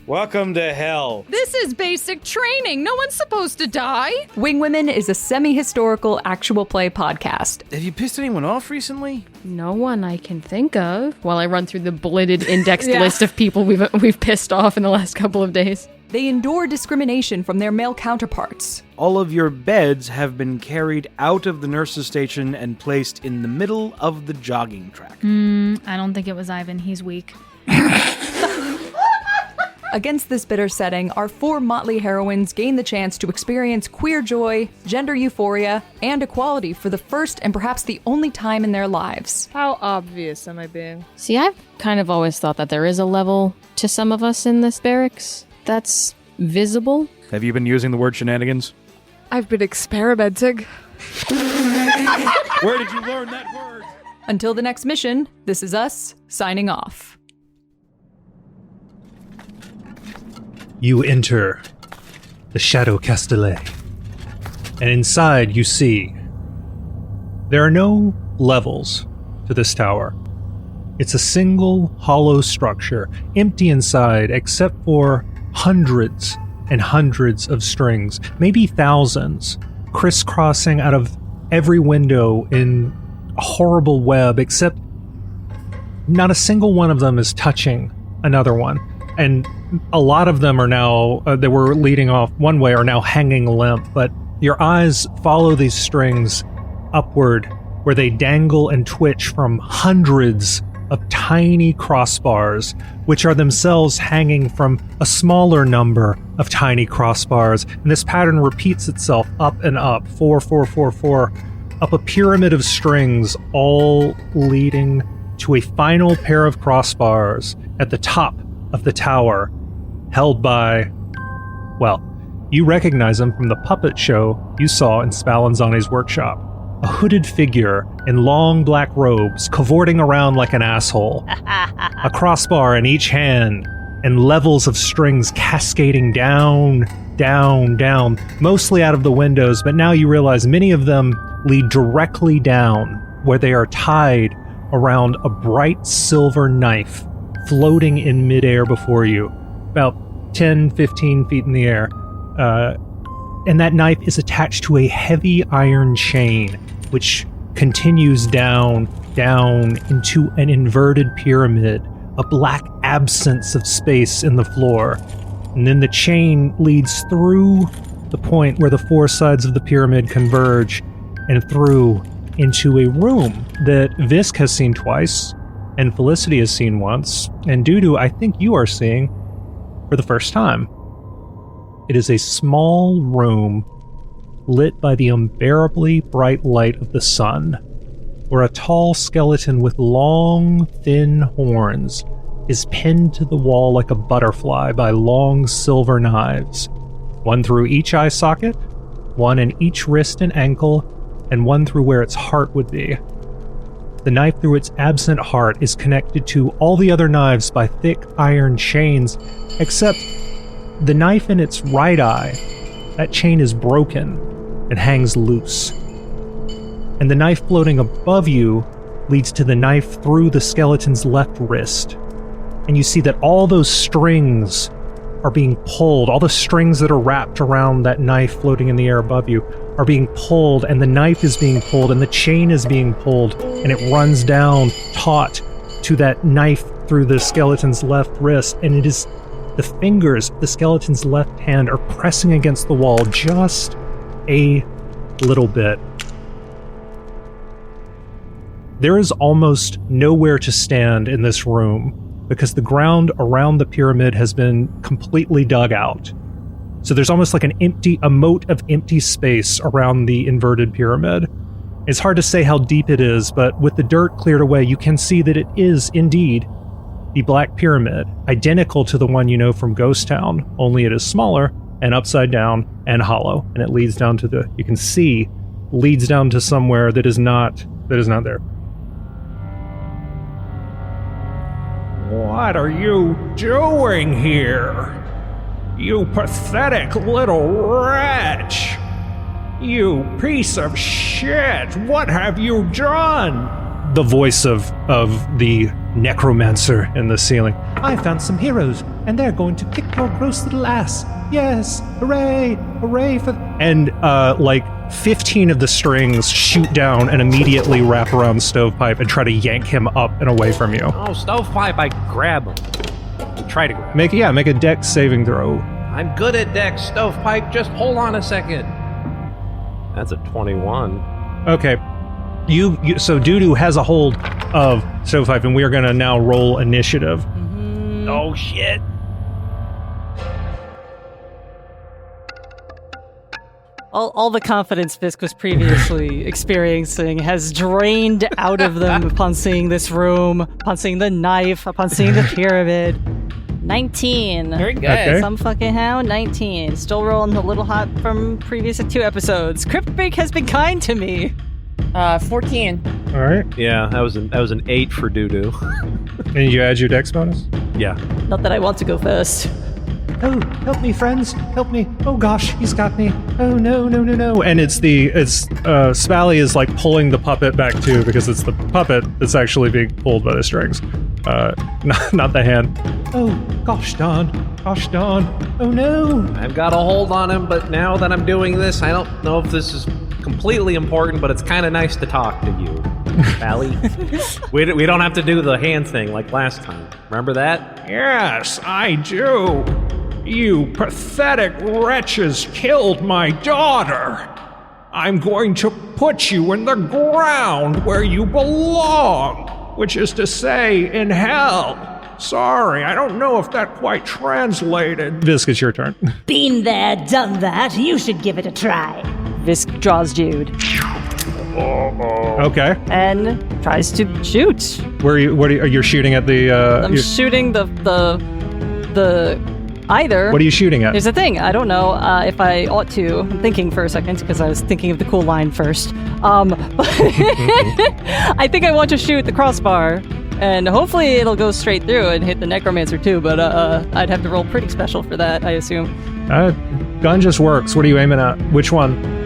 Welcome to hell. This is basic training. No one's supposed to die. Wing Women is a semi-historical actual play podcast. Have you pissed anyone off recently? No one I can think of. While I run through the bulleted indexed Yeah. list of people we've pissed off in the last couple of days. They endure discrimination from their male counterparts. All of your beds have been carried out of the nurse's station and placed in the middle of the jogging track. I don't think it was Ivan. He's weak. Against this bitter setting, our four motley heroines gain the chance to experience queer joy, gender euphoria, and equality for the first and perhaps the only time in their lives. How obvious am I being? See, I've kind of always thought that there is a level to some of us in this barracks that's visible. Have you been using the word shenanigans? I've been experimenting. Where did you learn that word? Until the next mission, this is us, signing off. You enter the Shadow Castellet, and inside you see there are no levels to this tower. It's a single hollow structure, empty inside except for hundreds and hundreds of strings, maybe thousands, crisscrossing out of every window in a horrible web, except not a single one of them is touching another one. And a lot of them are now, that were leading off one way, are now hanging limp, but your eyes follow these strings upward where they dangle and twitch from hundreds of tiny crossbars, which are themselves hanging from a smaller number of tiny crossbars. And this pattern repeats itself up and up, 4, 4, 4, 4, up a pyramid of strings, all leading to a final pair of crossbars at the top of the tower, held by, well, you recognize him from the puppet show you saw in Spallanzani's workshop. A hooded figure in long black robes, cavorting around like an asshole. A crossbar in each hand, and levels of strings cascading down, down, down, mostly out of the windows, but now you realize many of them lead directly down, where they are tied around a bright silver knife floating in midair before you, about 10, 15 feet in the air. And that knife is attached to a heavy iron chain, which continues down, down into an inverted pyramid, a black absence of space in the floor. And then the chain leads through the point where the four sides of the pyramid converge and through into a room that Visk has seen twice, and Felicity has seen once, and Dudu, I think you are seeing for the first time. It is a small room lit by the unbearably bright light of the sun, where a tall skeleton with long, thin horns is pinned to the wall like a butterfly by long silver knives, one through each eye socket, one in each wrist and ankle, and one through where its heart would be. The knife through its absent heart is connected to all the other knives by thick iron chains, except the knife in its right eye. That chain is broken and hangs loose. and the knife floating above you leads to the knife through the skeleton's left wrist. And you see that all those strings are being pulled. All the strings that are wrapped around that knife floating in the air above you are being pulled, and the knife is being pulled, and the chain is being pulled, and it runs down taut to that knife through the skeleton's left wrist, and it is the fingers of the skeleton's left hand are pressing against the wall just a little bit. There is almost nowhere to stand in this room because the ground around the pyramid has been completely dug out. So there's almost like a moat of empty space around the inverted pyramid. It's hard to say how deep it is, but with the dirt cleared away, you can see that it is indeed the Black Pyramid, identical to the one you know from Ghost Town, only it is smaller and upside down and hollow, and it leads down to leads down to somewhere that is not there. What are you doing here? You pathetic little wretch! You piece of shit! What have you done? The voice of the necromancer in the ceiling. I found some heroes, and they're going to kick your gross little ass. Yes, hooray, hooray for... And, 15 of the strings shoot down and immediately wrap around Stovepipe and try to yank him up and away from you. Oh, Stovepipe, I grab him. I try to grab him. Make a dex saving throw. I'm good at dex, Stovepipe. Just hold on a second. That's a 21. Okay. So Doodoo has a hold of Stovepipe, and we are going to now roll initiative. Mm-hmm. Oh, shit. All the confidence Fisk was previously experiencing has drained out of them upon seeing this room, upon seeing the knife, upon seeing the pyramid. 19. Very good. Okay. Some fucking hound, 19. Still rolling a little hot from previous 2 episodes. Cryptbreak has been kind to me. 14. All right. Yeah, that was an 8 for Doodoo. And you add your dex bonus? Yeah. Not that I want to go first. Oh, help me, friends, help me. Oh gosh, he's got me. Oh no. And Spally is like pulling the puppet back too, because it's the puppet that's actually being pulled by the strings. Not the hand. Oh, gosh darn. Oh no. I've got a hold on him, but now that I'm doing this, I don't know if this is completely important, but it's kind of nice to talk to you, Sally. we don't have to do the hand thing like last time. Remember that? Yes, I do. You pathetic wretches killed my daughter. I'm going to put you in the ground where you belong, which is to say, in hell. Sorry, I don't know if that quite translated. Visk, it's your turn. Been there, done that. You should give it a try. Visk draws Jude Okay. and tries to shoot. Where are you shooting at the? I'm shooting the either. What are you shooting at? Here's the thing. I don't know if I ought to. I'm thinking for a second because I was thinking of the cool line first. But I think I want to shoot the crossbar, and hopefully it'll go straight through and hit the necromancer too. But I'd have to roll pretty special for that, I assume. Gun just works. What are you aiming at? Which one?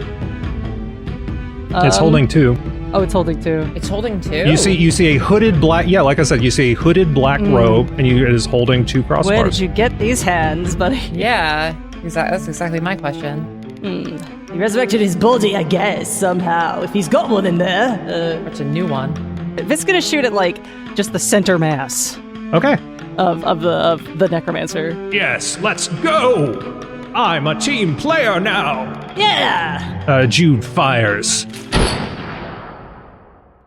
It's holding 2. Oh, it's holding 2. It's holding 2? You see a hooded black... Yeah, like I said, you see a hooded black robe, and it is holding 2 crossbars. Where did you get these hands, buddy? Yeah, that's exactly my question. He resurrected his body, I guess, somehow. If he's got one in there. It's a new one. It's gonna shoot at, just the center mass. Okay. Of the necromancer. Yes, let's go! I'm a team player now! Yeah! Jude fires.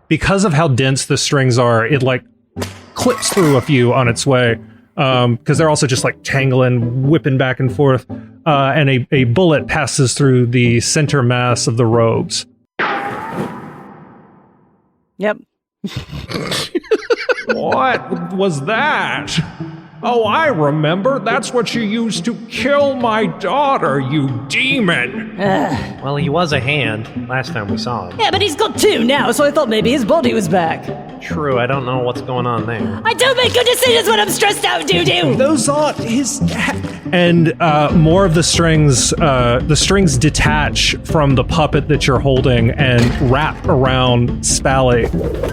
Because of how dense the strings are, it clips through a few on its way. Because they're also just tangling, whipping back and forth. And a bullet passes through the center mass of the robes. Yep. What was that? Oh, I remember. That's what you used to kill my daughter, you demon. Well, he was a hand last time we saw him. Yeah, but he's got 2 now, so I thought maybe his body was back. True, I don't know what's going on there. I don't make good decisions when I'm stressed out, doo-doo! Those aren't his. And more of the strings detach from the puppet that you're holding and wrap around Spally,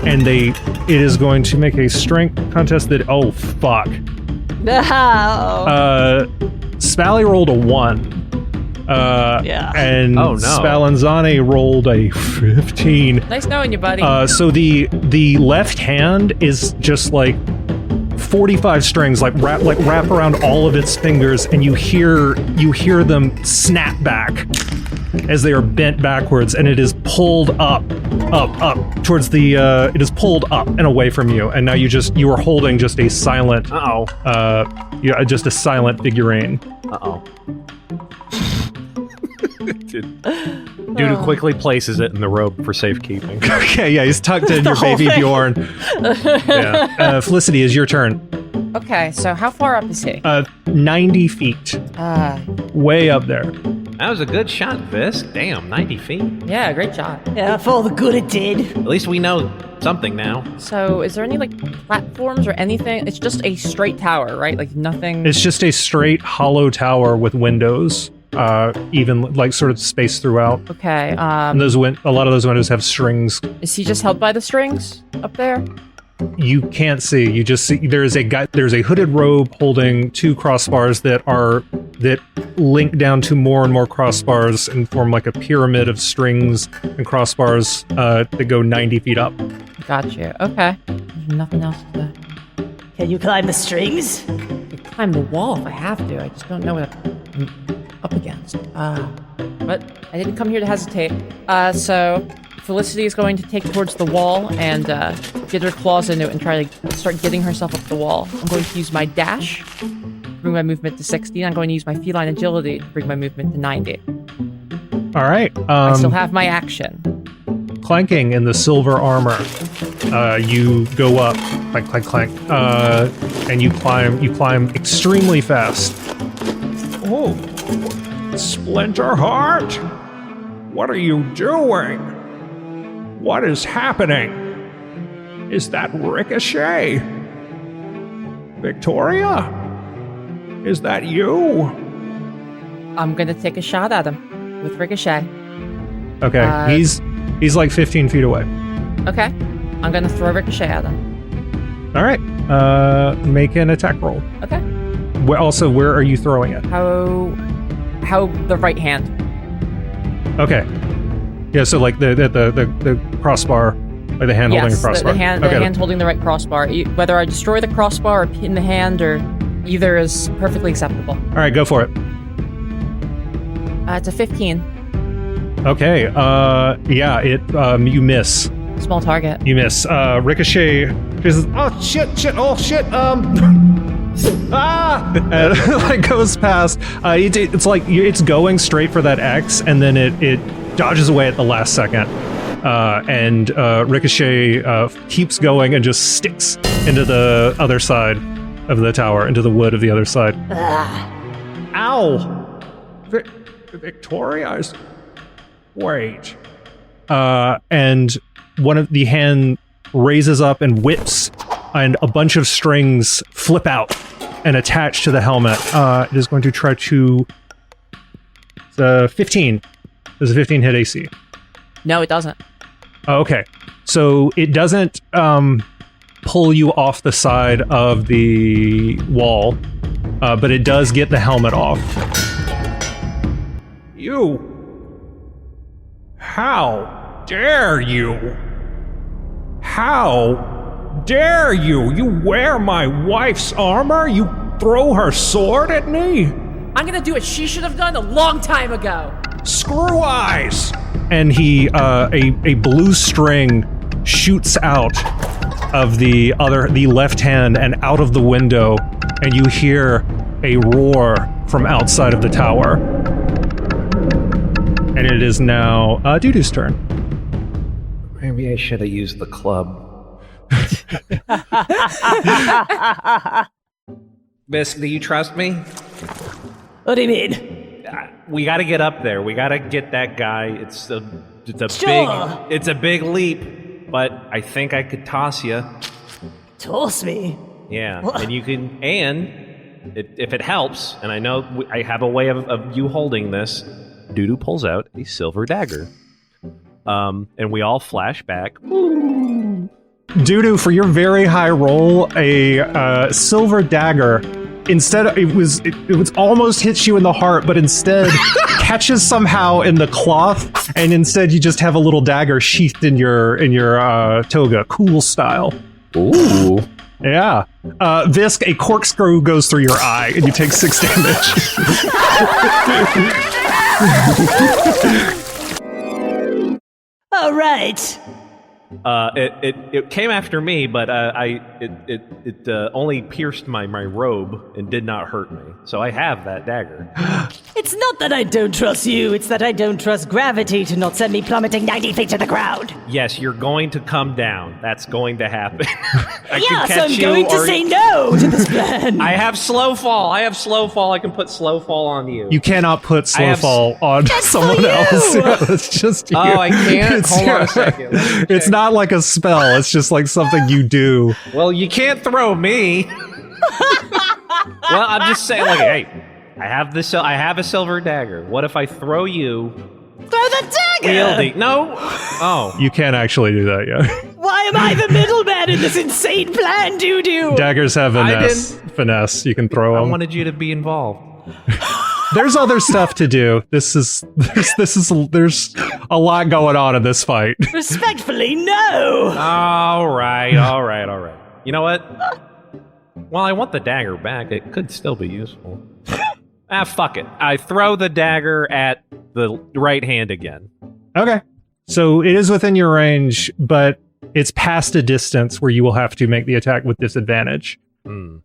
and it is going to make a strength contest that. Oh fuck! No. Spally rolled a 1. Yeah. And Oh, no. Spallanzani rolled a 15. Nice knowing you, buddy. So the left hand is just like 45 strings, like wrap around all of its fingers, and you hear them snap back as they are bent backwards, and it is pulled up towards the. It is pulled up and away from you, and now you are holding just a silent. Just a silent figurine. Dude quickly places it in the robe for safekeeping. Okay, yeah, he's tucked in your baby Bjorn. Yeah. Felicity, is your turn. Okay, so how far up is he? 90 feet. Way up there. That was a good shot, Visk. Damn, 90 feet. Yeah, great shot. Yeah, for all the good it did. At least we know something now. So, is there any, platforms or anything? It's just a straight tower, right? Like, nothing... It's just a straight hollow tower with windows, even, sort of spaced throughout. Okay, And a lot of those windows have strings. Is he just held by the strings up there? You can't see. You just see there's a hooded robe holding 2 crossbars that link down to more and more crossbars and form like a pyramid of strings and crossbars that go 90 feet up. Gotcha. Okay. There's nothing else to... Can you climb the strings? I could climb the wall if I have to. I just don't know what I'm up against. But I didn't come here to hesitate. So Felicity is going to take towards the wall and get her claws into it and try to start getting herself up the wall. I'm going to use my dash, bring my movement to 60. I'm going to use my feline agility to bring my movement to 90. All right. I still have my action. Clanking in the silver armor, you go up, clank, clank, clank, and you climb extremely fast. Oh, Splinterheart? What are you doing? What is happening? Is that Ricochet? Victoria? Is that you? I'm going to take a shot at him with Ricochet. Okay, he's like 15 feet away. Okay. I'm going to throw Ricochet at him. All right. Make an attack roll. Okay. Where are you throwing it? How the right hand. Okay. Yeah, so like the crossbar, like the hand holding a crossbar. The hand holding the right crossbar. Whether I destroy the crossbar or pin the hand, or either is perfectly acceptable. All right, go for it. It's a 15. Okay. You miss. Small target. You miss. Ricochet. She says, "Oh shit! Oh shit! And goes past. It's like it's going straight for that X, and then it dodges away at the last second. And Ricochet keeps going and just sticks into the other side of the tower, into the wood of the other side. Ow! Victoria's. Wait. And one of the hand raises up and whips, and a bunch of strings flip out and attach to the helmet. It is going to try to... 15. Does a 15 hit AC? No, it doesn't. Oh, okay. So it doesn't pull you off the side of the wall, but it does get the helmet off. You! How dare you? How dare you? You wear my wife's armor? You throw her sword at me? I'm gonna do what she should have done a long time ago. Screw eyes! And he, a blue string shoots out of the left hand and out of the window, and you hear a roar from outside of the tower. And it is now Dudu's turn. Maybe I should have used the club. Bisk, do you trust me? What do you mean? We got to get up there. We got to get that guy. It's a big leap, but I think I could toss you. Toss me? Yeah, What? and you can, if it helps, and I know I have a way of you holding this, Doodoo pulls out a silver dagger. And we all flash back. Doodoo, for your very high roll, a silver dagger. Instead, it was almost hits you in the heart, but instead catches somehow in the cloth, and instead you just have a little dagger sheathed in your toga, cool style. Ooh. Yeah. Visk, a corkscrew goes through your eye, and you take 6 damage. All right. It came after me, but it only pierced my robe and did not hurt me. So I have that dagger. It's not that I don't trust you, it's that I don't trust gravity to not send me plummeting 90 feet to the ground. Yes, you're going to come down. That's going to happen. I Yes, can catch I'm going to say no to this plan. I have slow fall. I can put slow fall on you. You cannot put slow fall on someone else. Yeah, it's just you. Oh, I can't? Hold on a second. It's not like a spell. It's just like something you do. Well, you can't throw me. Well, I'm just saying, like, hey, I have a silver dagger. What if I throw you? Throw the dagger! Wielding? No. Oh. You can't actually do that yet. Why am I the middleman in this insane plan, Doodoo? Daggers have finesse. You can throw them. I wanted you to be involved. There's other stuff to do. There's a lot going on in this fight. Respectfully, no! All right. You know what? Well, I want the dagger back. It could still be useful. Fuck it. I throw the dagger at the right hand again. Okay. So it is within your range, but it's past a distance where you will have to make the attack with disadvantage.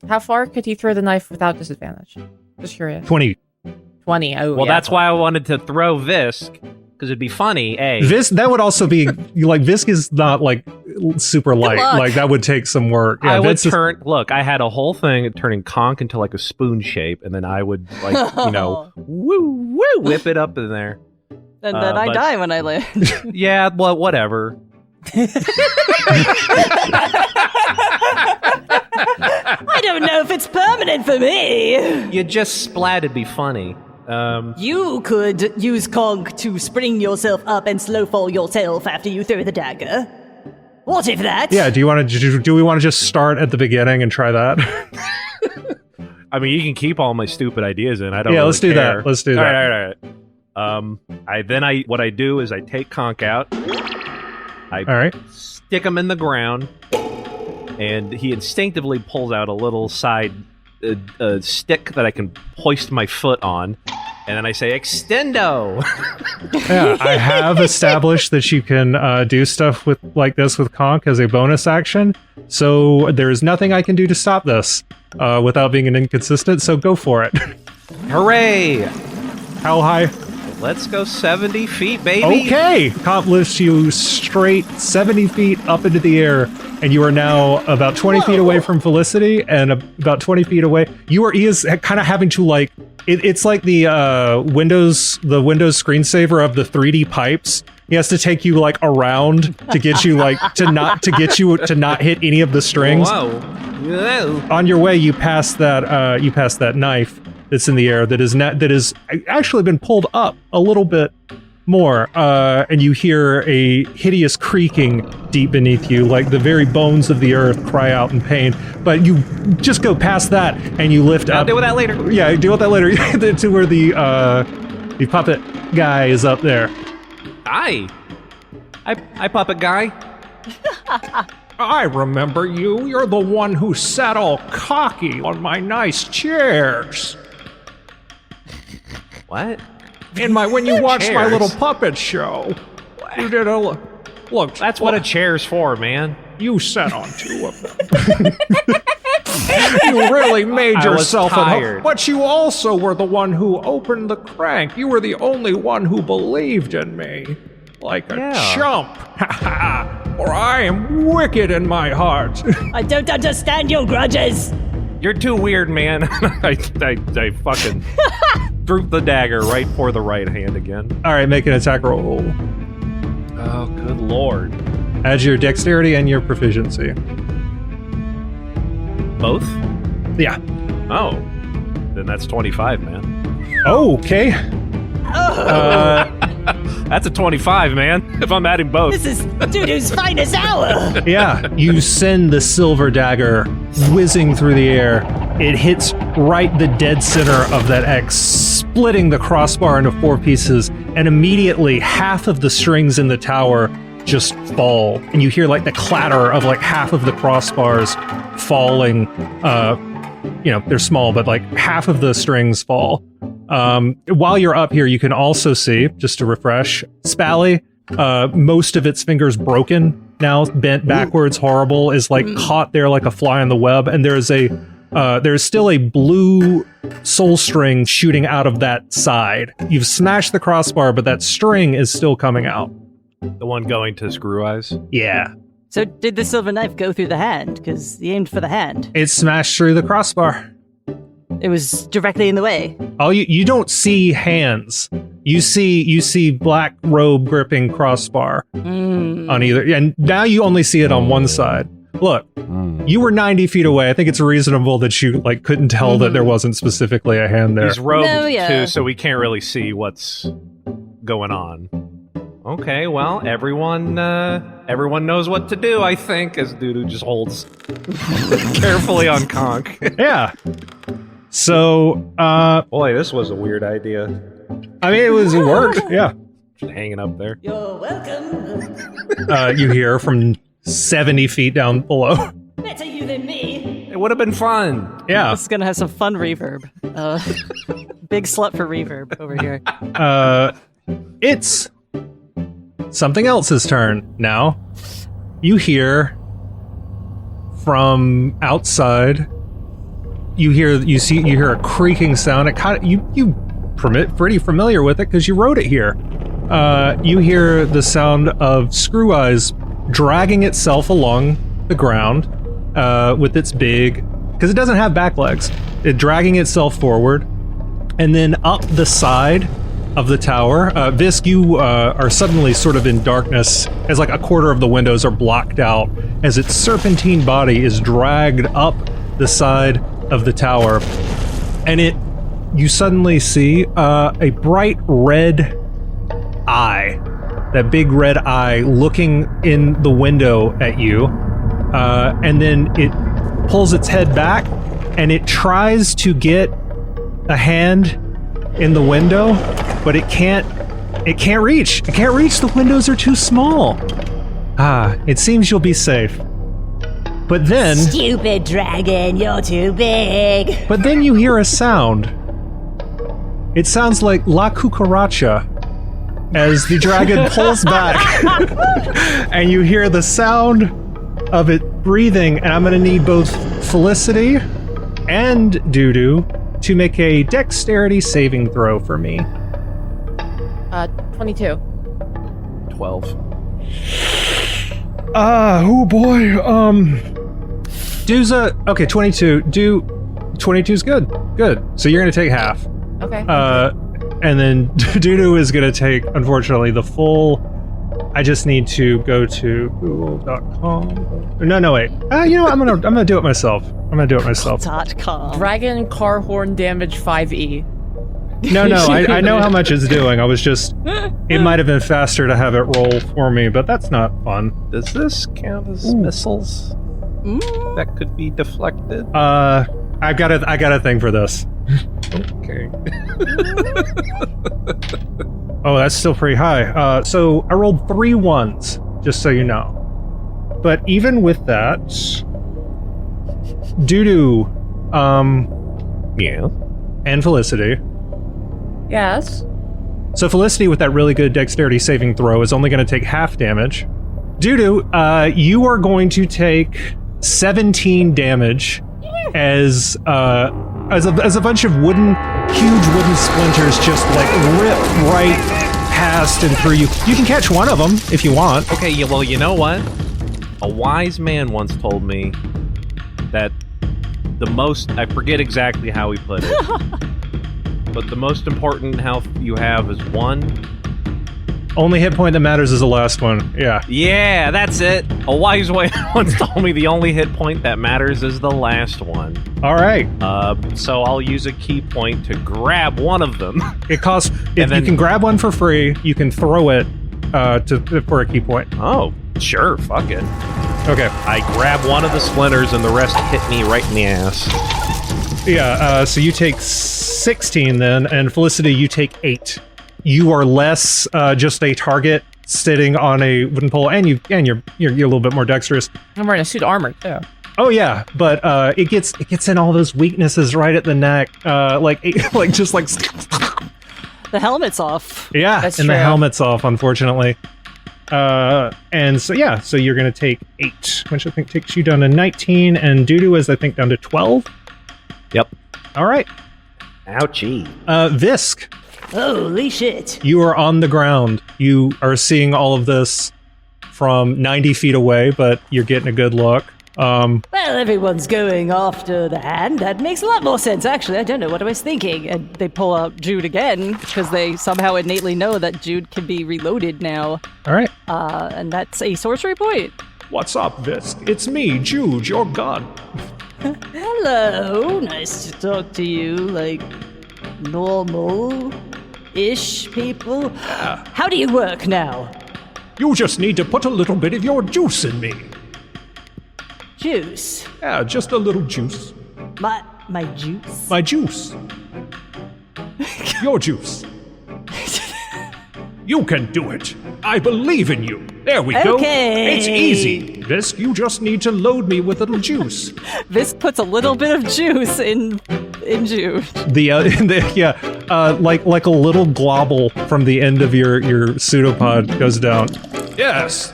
How far could he throw the knife without disadvantage? Just curious. 20. 20. Oh, well, yeah. that's why I wanted to throw Visk, because it'd be funny, That would also be, like, Visk is not, like, super light. Like, that would take some work. Yeah, I would look, I had a whole thing of turning conch into, like, a spoon shape, and then I would, like, whip it up in there. And then I die when I land. Yeah, well, whatever. I don't know if it's permanent for me. You just splat, it'd be funny. You could use conch to spring yourself up and slow fall yourself after you throw the dagger. What if that? Yeah, do we want to just start at the beginning and try that? I mean, you can keep all my stupid ideas in. I don't. Yeah, really let's do care. that. Let's do that. All right. What I do is I take conch out. All right. Stick him in the ground, and he instinctively pulls out a little side stick that I can hoist my foot on, and then I say, "Extendo!" Yeah, I have established that you can do stuff like this with conch as a bonus action, so there is nothing I can do to stop this without being an inconsistent, so go for it. Hooray! How high? Let's go 70 feet, baby! Okay! Conch lifts you straight 70 feet up into the air, and you are now about 20 feet away from Felicity, and about 20 feet away. He is kind of having to, like, it's like the Windows screensaver of the 3D pipes. He has to take you, like, around to get you, like, to not hit any of the strings. Whoa. On your way, you pass that knife that's in the air that is actually been pulled up a little bit more, and you hear a hideous creaking deep beneath you, like the very bones of the earth cry out in pain. But you just go past that, and you lift up. I'll deal with that later. Yeah, deal with that later. To where the puppet guy is up there. Hi, puppet guy. I remember you. You're the one who sat all cocky on my nice chairs. What? When you watched my little puppet show. You did a look. That's what a chair's for, man. You sat on 2 of them. You really made yourself at home. But you also were the one who opened the crank. You were the only one who believed in me. Like a chump. For I am wicked in my heart. I don't understand your grudges. You're too weird, man. I fucking threw the dagger right for the right hand again. All right, make an attack roll. Oh, good lord. Add your dexterity and your proficiency. Both? Yeah. Oh. Then that's 25, man. Okay. That's a 25, man. If I'm adding both. This is Dudu's finest hour. Yeah, you send the silver dagger whizzing through the air. It hits right the dead center of that X, splitting the crossbar into 4 pieces, and immediately half of the strings in the tower just fall. And you hear like the clatter of like half of the crossbars falling. They're small, but like half of the strings fall. While you're up here, you can also see, just to refresh, Spally, most of its fingers broken now, bent backwards, horrible, is like caught there like a fly on the web, and there's still a blue soul string shooting out of that side. You've smashed the crossbar, but that string is still coming out. The one going to Screw Eyes? Yeah. So did the silver knife go through the hand? Because he aimed for the hand. It smashed through the crossbar. It was directly in the way. Oh, you don't see hands. You see black robe gripping crossbar on either, and now you only see it on one side. Look, you were 90 feet away. I think it's reasonable that you like couldn't tell that there wasn't specifically a hand there. He's robed too, so we can't really see what's going on. Okay, well, everyone knows what to do, I think, as Dudu just holds carefully on Conk. Yeah. So, boy, this was a weird idea. I mean, it worked. Yeah. Just hanging up there. You're welcome. You hear from 70 feet down below. Better you than me. It would have been fun. Yeah. This is gonna have some fun reverb. Big slut for reverb over here. It's something else's turn now. You hear from outside. You hear a creaking sound. It kind of you pretty familiar with it because you wrote it here. You hear the sound of Screw Eyes dragging itself along the ground with its big, because it doesn't have back legs. It dragging itself forward, and then up the side of the tower. Visk, you are suddenly sort of in darkness as like a quarter of the windows are blocked out as its serpentine body is dragged up the side of the tower, and you suddenly see a bright red eye, that big red eye looking in the window at you, and then it pulls its head back and it tries to get a hand in the window, but it can't reach. The windows are too small. It seems you'll be safe. But then... Stupid dragon, you're too big. But then you hear a sound. It sounds like La Cucaracha as the dragon pulls back. And you hear the sound of it breathing. And I'm going to need both Felicity and Dudu to make a dexterity saving throw for me. 22. 12. Oh boy. Okay, 22. 22's good. Good. So you're gonna take half. Okay. And then Dudu is gonna take, unfortunately, the full. I just need to go to google.com. No, wait. You know what? I'm gonna do it myself. .com. Dragon car horn damage 5e. No, I know how much it's doing. I was just... It might have been faster to have it roll for me, but that's not fun. Does this count as missiles that could be deflected? I got a thing for this. Okay. Oh, that's still pretty high. So I rolled 3 ones, just so you know. But even with that, Dudu, yeah, and Felicity. Yes. So Felicity, with that really good dexterity saving throw, is only going to take half damage. Dudu, you are going to take 17 damage as a bunch of huge wooden splinters just like rip right past and through you. You can catch one of them if you want. Okay, well, you know what? A wise man once told me that the most, I forget exactly how he put it, but the most important health you have is 1. Only hit point that matters is the last one. Yeah. Yeah, that's it. A wise way once told me the only hit point that matters is the last one. All right. So I'll use a key point to grab one of them. It costs. If you can grab one for free, you can throw it for a key point. Oh, sure. Fuck it. Okay. I grab one of the splinters and the rest hit me right in the ass. Yeah. So you take 16 then, and Felicity, you take 8. You are less just a target sitting on a wooden pole, and you're a little bit more dexterous. I'm wearing a suit of armor too. Oh yeah, but it gets in all those weaknesses right at the neck, like The helmet's off. Yeah, That's and true. the helmet's off, unfortunately. And so yeah, so you're gonna take 8, which I think takes you down to 19, and Dudu is I think down to 12. Yep. All right. Ouchie. Visk. Holy shit. You are on the ground. You are seeing all of this from 90 feet away, but you're getting a good look. Well, everyone's going after the hand. That makes a lot more sense, actually. I don't know what I was thinking. And they pull out Jude again because they somehow innately know that Jude can be reloaded now. All right. And that's a sorcery point. What's up, Visk? It's me, Jude, your god. Hello. Nice to talk to you, like normal-ish people. How do you work now? You just need to put a little bit of your juice in me. Juice? Yeah, just a little juice. My juice? My juice. Your juice. You can do it. I believe in you. There we go. Okay. It's easy. Visk, you just need to load me with a little juice. Visk puts a little bit of juice in Jude. Like a little globble from the end of your pseudopod goes down. Yes.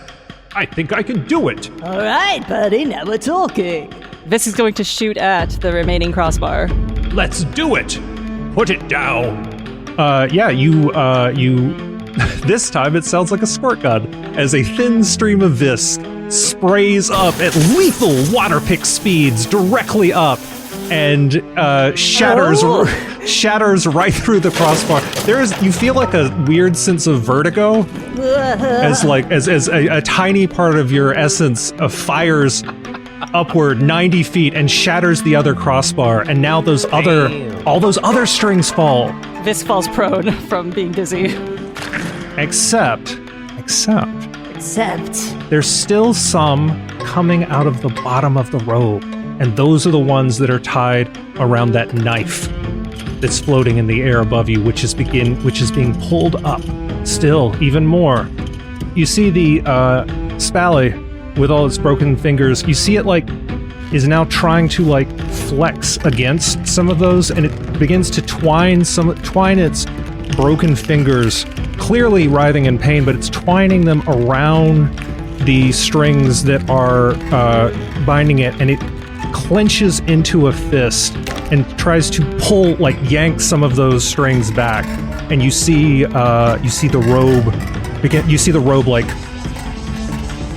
I think I can do it. All right, buddy. Now we're talking. Visk is going to shoot at the remaining crossbar. Let's do it. Put it down. You this time it sounds like a squirt gun as a thin stream of Visk sprays up at lethal water pick speeds directly up and shatters right through the crossbar. You feel like a weird sense of vertigo as a tiny part of your essence fires upward 90 feet and shatters the other crossbar, and now all those other strings fall. Visk falls prone from being dizzy. Except Except there's still some coming out of the bottom of the robe, and those are the ones that are tied around that knife that's floating in the air above you, which is being pulled up still even more. You see the Spally with all its broken fingers. You see it is now trying to flex against some of those, and it begins to twine its broken fingers, clearly writhing in pain, but it's twining them around the strings that are binding it, and it clenches into a fist and tries to yank some of those strings back. And you see the robe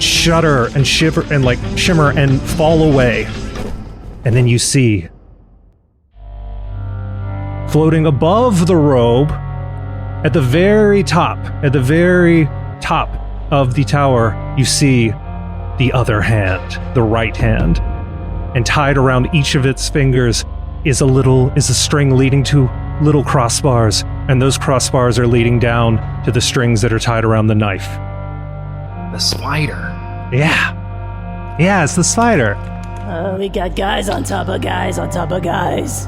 shudder and shiver and shimmer and fall away. And then you see, floating above the robe, at the very top of the tower, you see the other hand, the right hand. And tied around each of its fingers is a string leading to little crossbars, and those crossbars are leading down to the strings that are tied around the knife. The spider. Yeah, it's the spider. We got guys on top of guys on top of guys.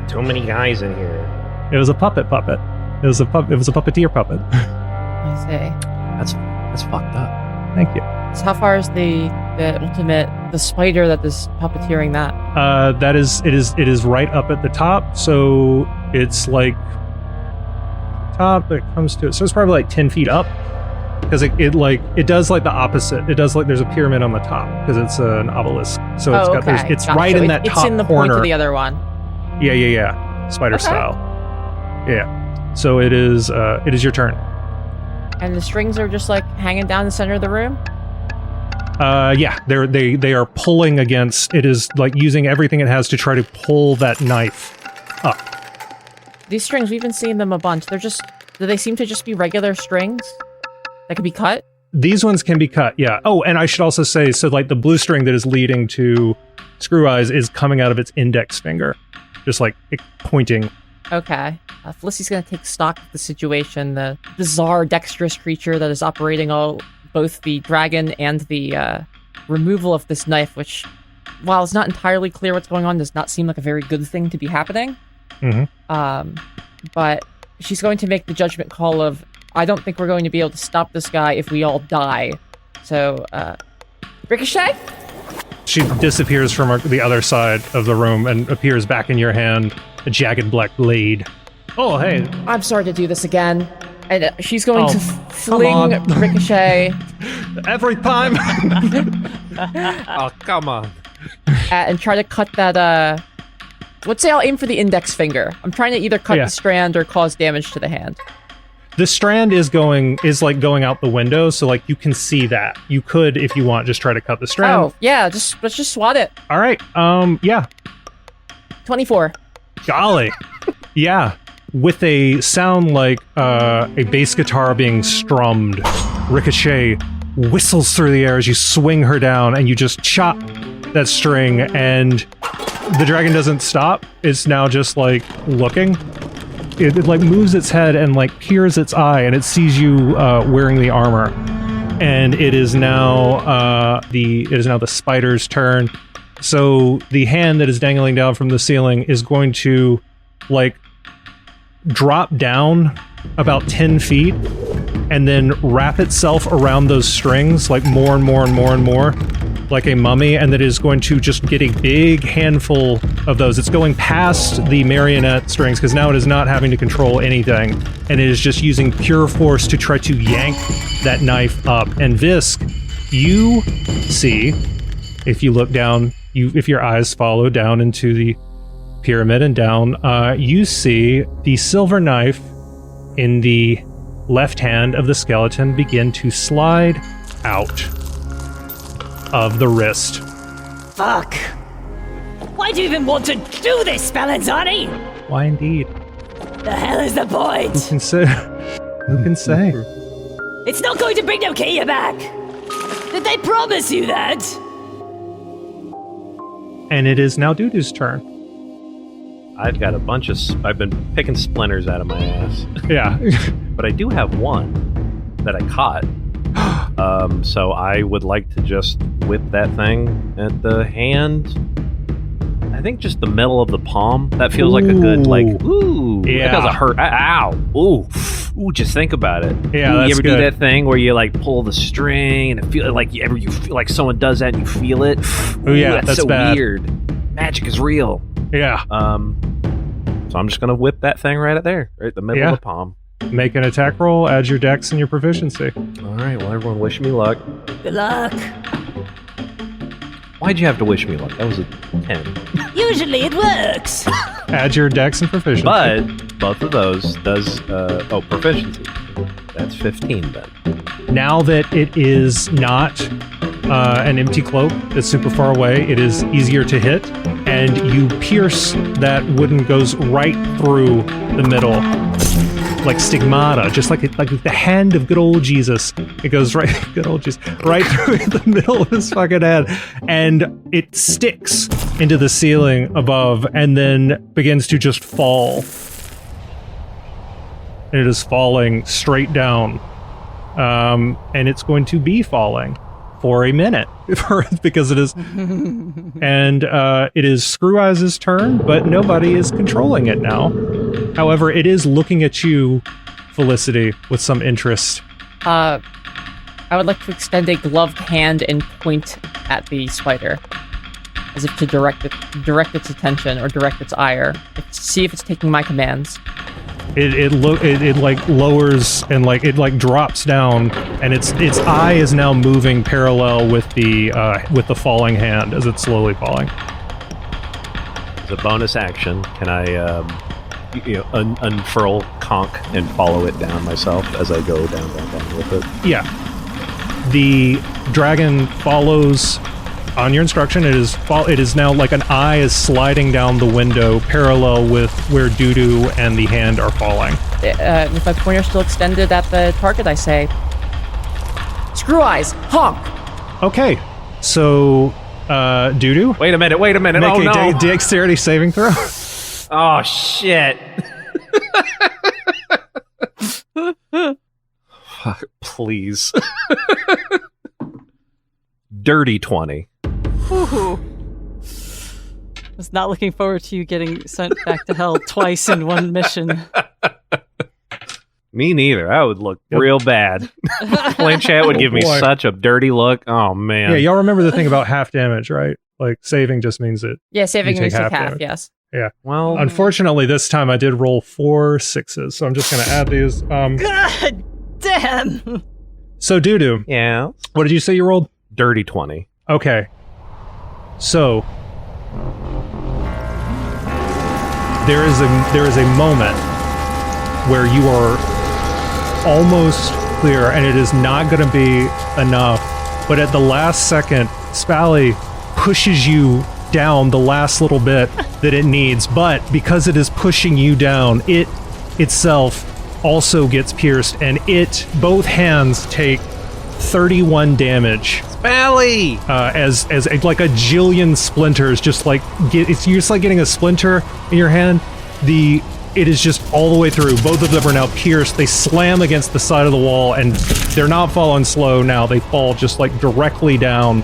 Too many guys in here. It was a puppet. It was a puppeteer puppet. I say. That's fucked up. Thank you. So how far is the spider that is puppeteering that? It is right up at the top, so it's top that comes to it. So it's probably 10 feet up. Because it does the opposite. It does there's a pyramid on the top because it's an obelisk. So it's right in that top corner. It's in the point of the other one. Yeah. Spider style. Yeah. So it is your turn. And the strings are just hanging down the center of the room? Yeah, they are pulling against. It is like using everything it has to try to pull that knife up. These strings, we've been seeing them a bunch. Do they seem to just be regular strings that can be cut? These ones can be cut, yeah. Oh, and I should also say, so like the blue string that is leading to Screw Eyes is coming out of its index finger, just like pointing. Okay. Felicity's going to take stock of the situation, the bizarre, dexterous creature that is operating both the dragon and the removal of this knife, which, while it's not entirely clear what's going on, does not seem like a very good thing to be happening. Mm-hmm. But she's going to make the judgment call of, I don't think we're going to be able to stop this guy if we all die. So, Ricochet? She disappears from the other side of the room and appears back in your hand, a jagged black blade. Oh, hey. I'm sorry to do this again. And she's going to fling on. Ricochet. Every time. Oh, come on. And try to cut that, let's say I'll aim for the index finger. I'm trying to either cut the strand or cause damage to the hand. The strand is like going out the window, so like you can see that. You could, if you want, just try to cut the strand. Oh, yeah, let's just swat it. All right. Yeah. 24. Golly. Yeah. With a sound like a bass guitar being strummed, Ricochet whistles through the air as you swing her down, and you just chop that string, and the dragon doesn't stop. It's now just like looking. It like moves its head and like peers its eye, and it sees you wearing the armor. And it is now the spider's turn. So the hand that is dangling down from the ceiling is going to like drop down about 10 feet and then wrap itself around those strings like more and more and more and more, like a mummy, and that is going to just get a big handful of those. It's going past the marionette strings because now it is not having to control anything, and it is just using pure force to try to yank that knife up. And Visk, you see, if you look down, if your eyes follow down into the pyramid and down, you see the silver knife in the left hand of the skeleton begin to slide out of the wrist. Fuck! Why do you even want to do this, Spallanzani? Why indeed? The hell is the point? Who can say? Who can say? It's not going to bring no Kia back! Did they promise you that? And it is now Dudu's turn. I've got I've been picking splinters out of my ass. Yeah. But I do have one that I caught. So I would like to just whip that thing at the hand. I think just the middle of the palm. That feels like a good, like, ooh. Yeah. That doesn't hurt. Ow. Ooh, just think about it. Yeah, ooh, that's you ever good. do that thing where you, like, pull the string and it feel like you feel like someone does that and you feel it? Oh, yeah, Ooh, that's so bad. weird. Magic is real. Yeah. So I'm just going to whip that thing right at there. Right at the middle of the palm. Make an attack roll, add your dex and your proficiency. All right, well, everyone wish me luck. Good luck. Why'd you have to wish me luck? That was a 10. Usually it works. Add your dex and proficiency. But both of those does, proficiency. That's 15 then. Now that it is not an empty cloak that's super far away, it is easier to hit, and you pierce that wooden, goes right through the middle, like stigmata, just like the hand of good old Jesus. It goes right, good old Jesus, right through the middle of his fucking head, and it sticks into the ceiling above, and then begins to just fall. And it is falling straight down, and it's going to be falling for a minute because it is, and it is Screw Eyes' turn, but nobody is controlling it now. However, it is looking at you, Felicity, with some interest. I would like to extend a gloved hand and point at the spider, as if to direct its attention or direct its ire, see if it's taking my commands. It like lowers and like it like drops down, and its eye is now moving parallel with the falling hand as it's slowly falling. As a bonus action, can I unfurl conch and follow it down myself as I go down with it? Yeah. The dragon follows on your instruction. It is now like an eye is sliding down the window parallel with where Dudu and the hand are falling. With my pointer still extended at the target, I say, "Screw eyes, honk." Okay, so Dudu, Wait a minute. make Oh, no. a dexterity saving throw. Oh, shit. Fuck, please. Dirty 20. Woohoo. Was not looking forward to you getting sent back to hell twice in one mission. Me neither. That would look real bad. Flame chat would give me boy. such a dirty look. Oh, man. Yeah, y'all remember the thing about half damage, right? Like saving just means that. Yeah, saving You me take take half half. damage. Yes. Yeah. Well, Unfortunately, this time I did roll 4 6s, so I'm just going to add these. God damn! So Dudu, yeah. what did you say you rolled? Dirty 20. Okay. So there is a moment where you are almost clear, and it is not going to be enough. But at the last second, Spally pushes you down the last little bit that it needs. But because it is pushing you down, it itself also gets pierced, and both hands take 31 damage. Spally! As like a jillion splinters, just like it's just like getting a splinter in your hand. It is just all the way through. Both of them are now pierced. They slam against the side of the wall, and they're not falling slow now. They fall just like directly down.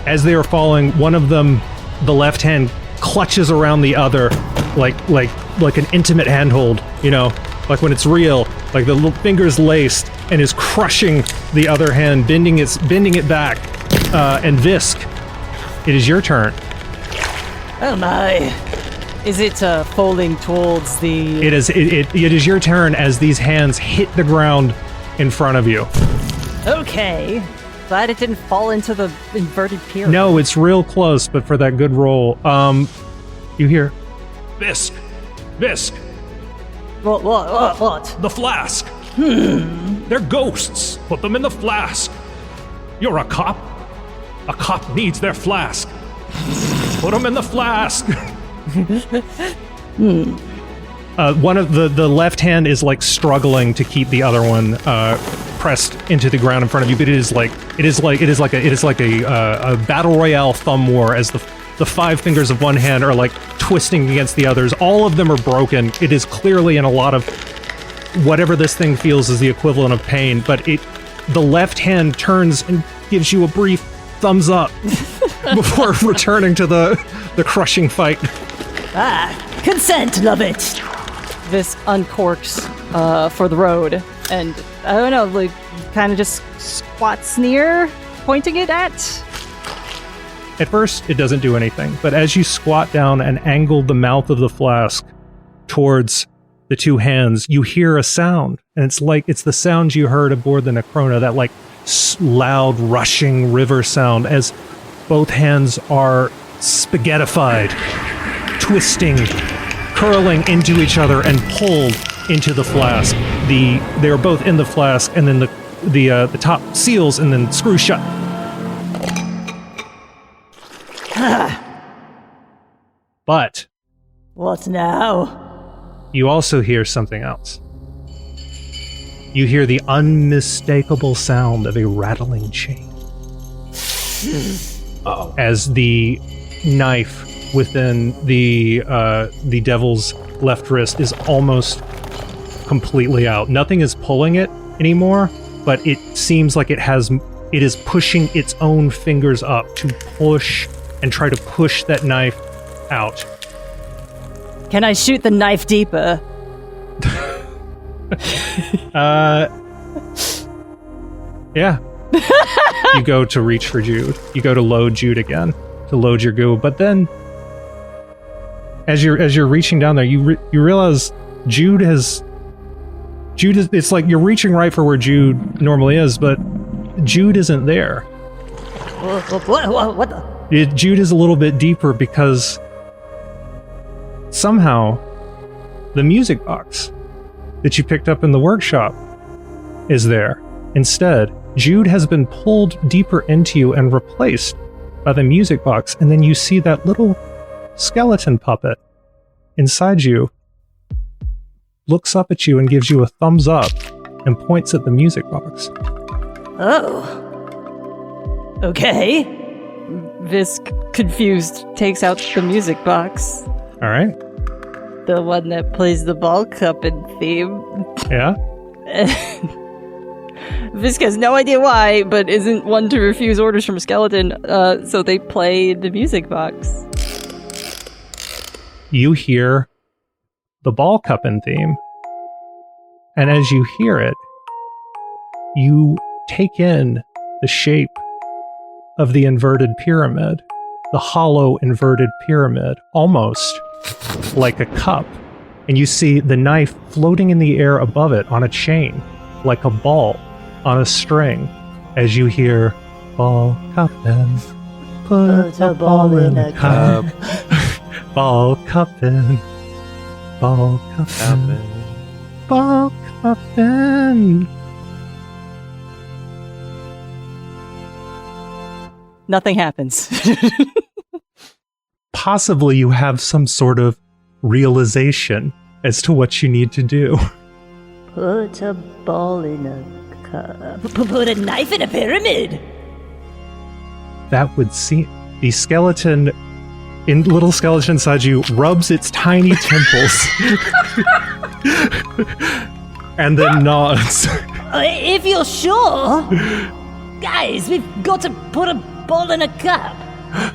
As they are falling, one of them, the left hand, clutches around the other, like an intimate handhold. You know, like when it's real. Like the little fingers laced, and is crushing the other hand, bending it back. And Visk, it is your turn. Oh my. Is it folding towards the... It is your turn as these hands hit the ground in front of you. Okay. Glad it didn't fall into the inverted pyramid. No, it's real close, but for that good roll, you hear, Visk. What? The flask. They're ghosts. Put them in the flask. You're a cop. A cop needs their flask. Put them in the flask. One of the left hand is like struggling to keep the other one pressed into the ground in front of you, but it is like a battle royale thumb war as the 5 fingers of one hand are like twisting against the others. All of them are broken. It is clearly in a lot of whatever this thing feels is the equivalent of pain, but the left hand turns and gives you a brief thumbs up before returning to the crushing fight. Consent, love it. This uncorks for the road, and I don't know, like, kind of just squats near, pointing it at. At first, it doesn't do anything, but as you squat down and angle the mouth of the flask towards the 2 hands, you hear a sound, and it's the sound you heard aboard the Necrona, that like loud rushing river sound as both hands are spaghettified, twisting, curling into each other and pulled into the flask. They are both in the flask, and then the top seals and then screws shut. But What now? you also hear something else. You hear the unmistakable sound of a rattling chain. Uh-oh. As the knife within the devil's left wrist is almost completely out. Nothing is pulling it anymore, but it seems like it is pushing its own fingers up to push and try to push that knife out. Can I shoot the knife deeper? Yeah. You go to reach for Jude. You go to load Jude again, to load your goo. But then, as you're reaching down there, you realize Jude is. It's like you're reaching right for where Jude normally is, but Jude isn't there. What the? Jude is a little bit deeper because somehow the music box that you picked up in the workshop is there instead. Jude has been pulled deeper into you and replaced by the music box, and then you see that little skeleton puppet inside you looks up at you and gives you a thumbs up and points at the music box. Oh. Okay. Visk, confused, takes out the music box. All right. The one that plays the ball cupping theme. Yeah. Visk has no idea why, but isn't one to refuse orders from a skeleton, so they play the music box. You hear the ball cupping theme, and as you hear it, you take in the shape of the inverted pyramid, the hollow inverted pyramid, almost like a cup. And you see the knife floating in the air above it on a chain, like a ball on a string, as you hear, ball cupping, put a ball in a cup. Ball cupping, ball cupping, ball cupping. Nothing happens. Possibly you have some sort of realization as to what you need to do. Put a ball in a cup. Put a knife in a pyramid. That would seem... The skeleton, little skeleton inside you, rubs its tiny temples and then nods. If you're sure. Guys, we've got to put a ball in a cup.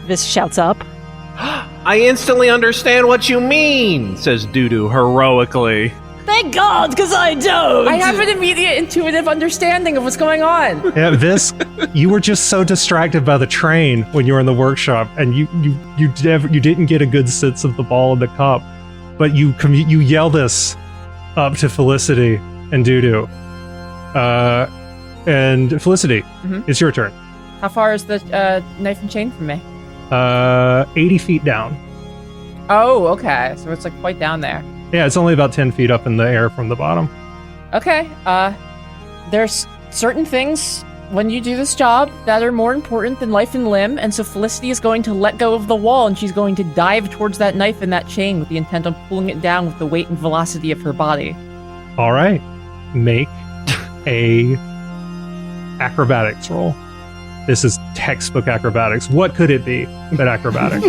Visk shouts up. I instantly understand what you mean, says Dudu heroically. Thank God, because I don't. I have an immediate intuitive understanding of what's going on. Yeah, Visk, you were just so distracted by the train when you were in the workshop, and you didn't get a good sense of the ball in the cup, but you yell this up to Felicity and Dudu. And Felicity, it's your turn. How far is the knife and chain from me? 80 feet down. Oh, okay. So it's like quite down there. Yeah, it's only about 10 feet up in the air from the bottom. Okay. There's certain things when you do this job that are more important than life and limb, and so Felicity is going to let go of the wall, and she's going to dive towards that knife and that chain with the intent on pulling it down with the weight and velocity of her body. All right. Make a acrobatics roll. This is textbook acrobatics. What could it be but acrobatics?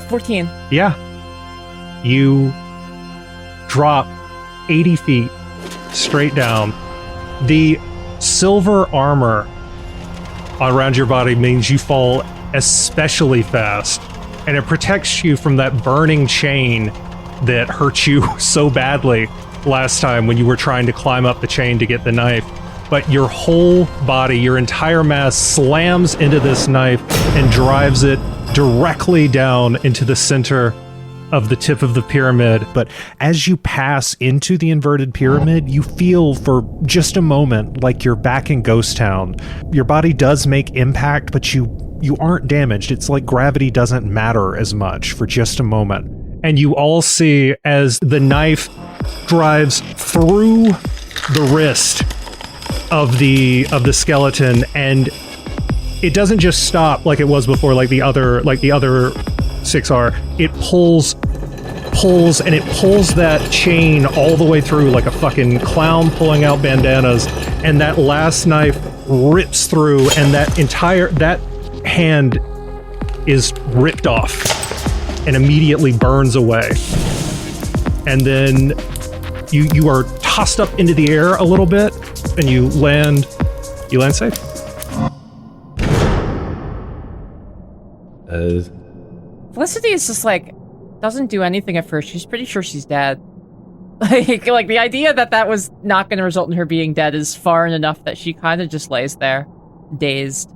14. Yeah. You drop 80 feet straight down. The silver armor around your body means you fall especially fast, and it protects you from that burning chain that hurt you so badly last time when you were trying to climb up the chain to get the knife. But your whole body, your entire mass slams into this knife and drives it directly down into the center of the tip of the pyramid. But as you pass into the inverted pyramid, you feel for just a moment like you're back in Ghost Town. Your body does make impact, but you aren't damaged. It's like gravity doesn't matter as much for just a moment. And you all see as the knife drives through the wrist of the skeleton, and it doesn't just stop like it was before, like the other 6 are. It pulls, and it pulls that chain all the way through like a fucking clown pulling out bandanas, and that last knife rips through, and that hand is ripped off and immediately burns away. And then you are tossed up into the air a little bit, and you land safe. Felicity is just like, doesn't do anything at first. She's pretty sure she's dead. Like the idea that was not going to result in her being dead is far enough that she kind of just lays there, dazed.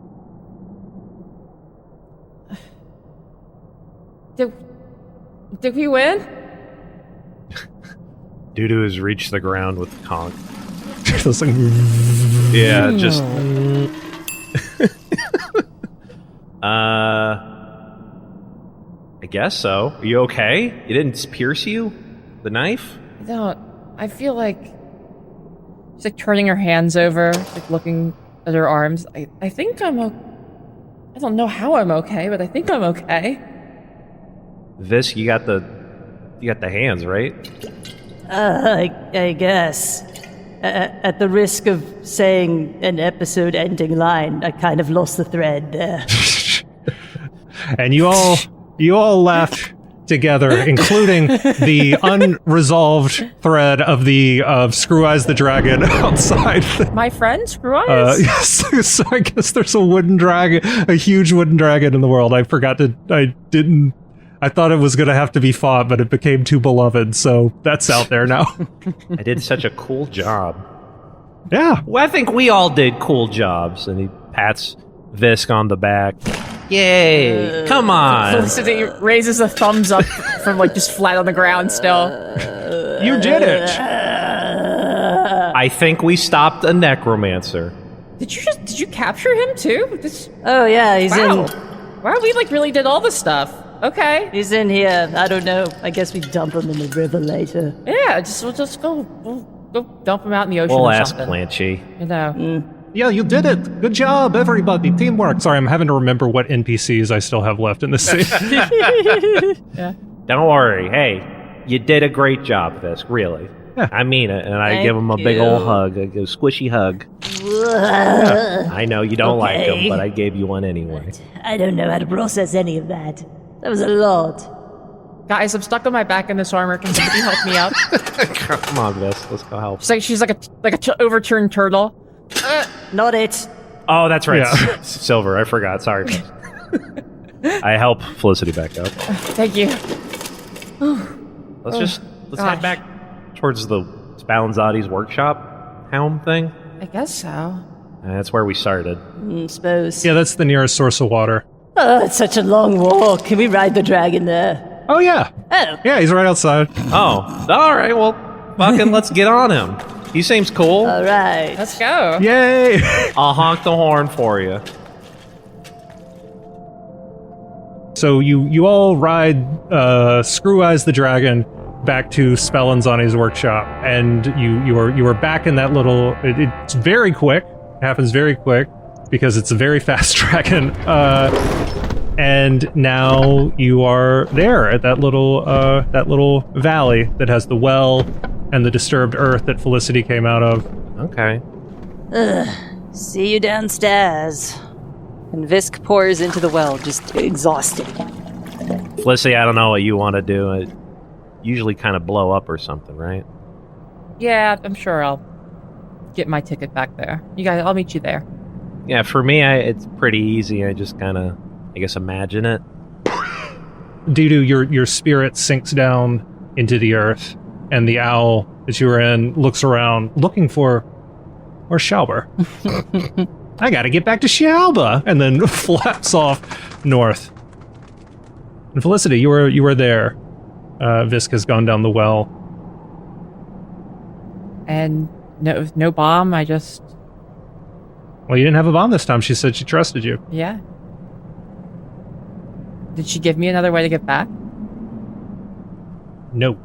Did we win? Dudu has reached the ground with conch. Yeah, just... I guess so. Are you okay? It didn't pierce you? The knife? I feel like She's like turning her hands over, like looking at her arms. I think I'm okay. I don't know how I'm okay, but I think I'm okay. Visk, you got the hands, right? I guess. At the risk of saying an episode-ending line, I kind of lost the thread there. And you all laugh together, including the unresolved thread of Screw Eyes the Dragon outside. My friend, Screw Eyes? Yes, so I guess there's a wooden dragon, a huge wooden dragon in the world. I thought it was going to have to be fought, but it became too beloved, so that's out there now. I did such a cool job. Yeah. Well, I think we all did cool jobs. And he pats Visk on the back. Yay! Come on! Felicity raises a thumbs up from like just flat on the ground still. You did it! I think we stopped a necromancer. Did you capture him too? Oh yeah, he's wow. in. Wow, we like really did all this stuff. Okay. He's in here. I don't know. I guess we dump him in the river later. Yeah, we'll just go dump him out in the ocean We'll or ask something. Planchy. You know. Yeah, you did it. Good job, everybody. Teamwork. Sorry, I'm having to remember what NPCs I still have left in this scene. Yeah. Don't worry. Hey, you did a great job, Visk. Really. Yeah. I mean it. And I Thank give him a big you. old hug, a squishy hug. I know you don't like him, but I gave you one anyway. I don't know how to process any of that. That was a lot. Guys, I'm stuck on my back in this armor. Can somebody help me out? Come on, Visk. Let's go help. She's like a overturned turtle. Not it. Oh, that's right. Yeah. Silver. I forgot. Sorry. I help Felicity back up. Thank you. Let's head back towards the Spallanzani's workshop hound thing. I guess so. That's where we started. Suppose. Yeah, that's the nearest source of water. Oh, it's such a long walk. Can we ride the dragon there? Oh, yeah. Oh. Yeah, he's right outside. Oh, all right. Well, fucking let's get on him. He seems cool. All right. Let's go. Yay! I'll honk the horn for you. So you all ride Screw Eyes the Dragon back to Spellanzani's workshop, and you are back in that little. It's very quick. It happens very quick because it's a very fast dragon. And now you are there at that little valley that has the well and the disturbed earth that Felicity came out of. Okay. See you downstairs. And Visk pours into the well, just exhausted. Felicity, I don't know what you want to do. It usually kind of blow up or something, right? Yeah, I'm sure I'll get my ticket back there. You guys, I'll meet you there. Yeah, for me, it's pretty easy. I just kind of, I guess, imagine it. Dudu, your spirit sinks down into the earth, and the owl that you were in looks around, looking for Shauber. I gotta get back to Shauber, and then flaps off north. And Felicity, you were there. Visk has gone down the well. And no bomb. I just. Well, you didn't have a bomb this time. She said she trusted you. Yeah. Did she give me another way to get back? No.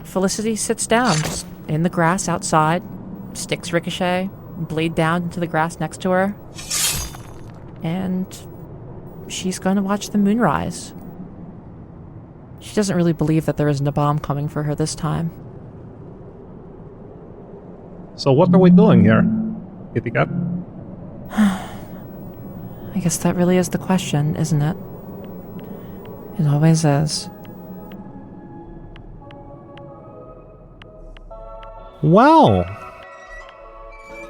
Felicity sits down just in the grass outside, sticks ricochet, blade down into the grass next to her, and she's going to watch the moon rise. She doesn't really believe that there isn't a bomb coming for her this time. So what are we doing here? Kitty Cat? I guess that really is the question, isn't it? It always is. Well,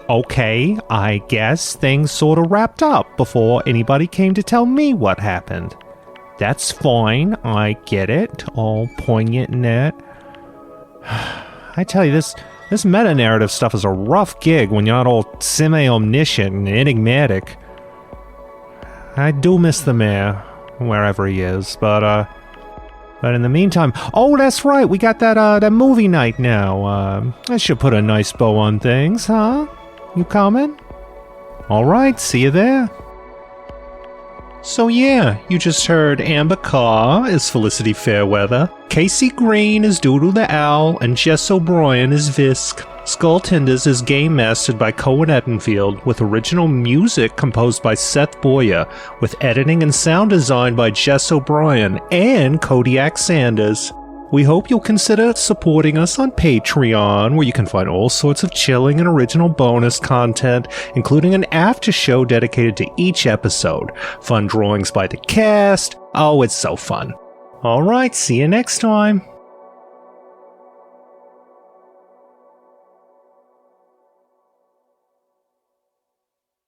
okay, I guess things sort of wrapped up before anybody came to tell me what happened. That's fine, I get it, all poignant and that. I tell you, this meta-narrative stuff is a rough gig when you're not all semi-omniscient and enigmatic. I do miss the mayor, wherever he is, but in the meantime... Oh, that's right, we got that movie night now. I should put a nice bow on things, huh? You coming? Alright, see you there. So yeah, you just heard Amber Carr is Felicity Fairweather, Casey Green is Doodle the Owl, and Jess O'Brien is Visk. Skull Tenders is game mastered by Cohen Edenfield, with original music composed by Seth Boyer, with editing and sound design by Jess O'Brien and Kodiak Sanders. We hope you'll consider supporting us on Patreon, where you can find all sorts of chilling and original bonus content, including an after show dedicated to each episode, fun drawings by the cast. Oh, it's so fun. Alright, see you next time.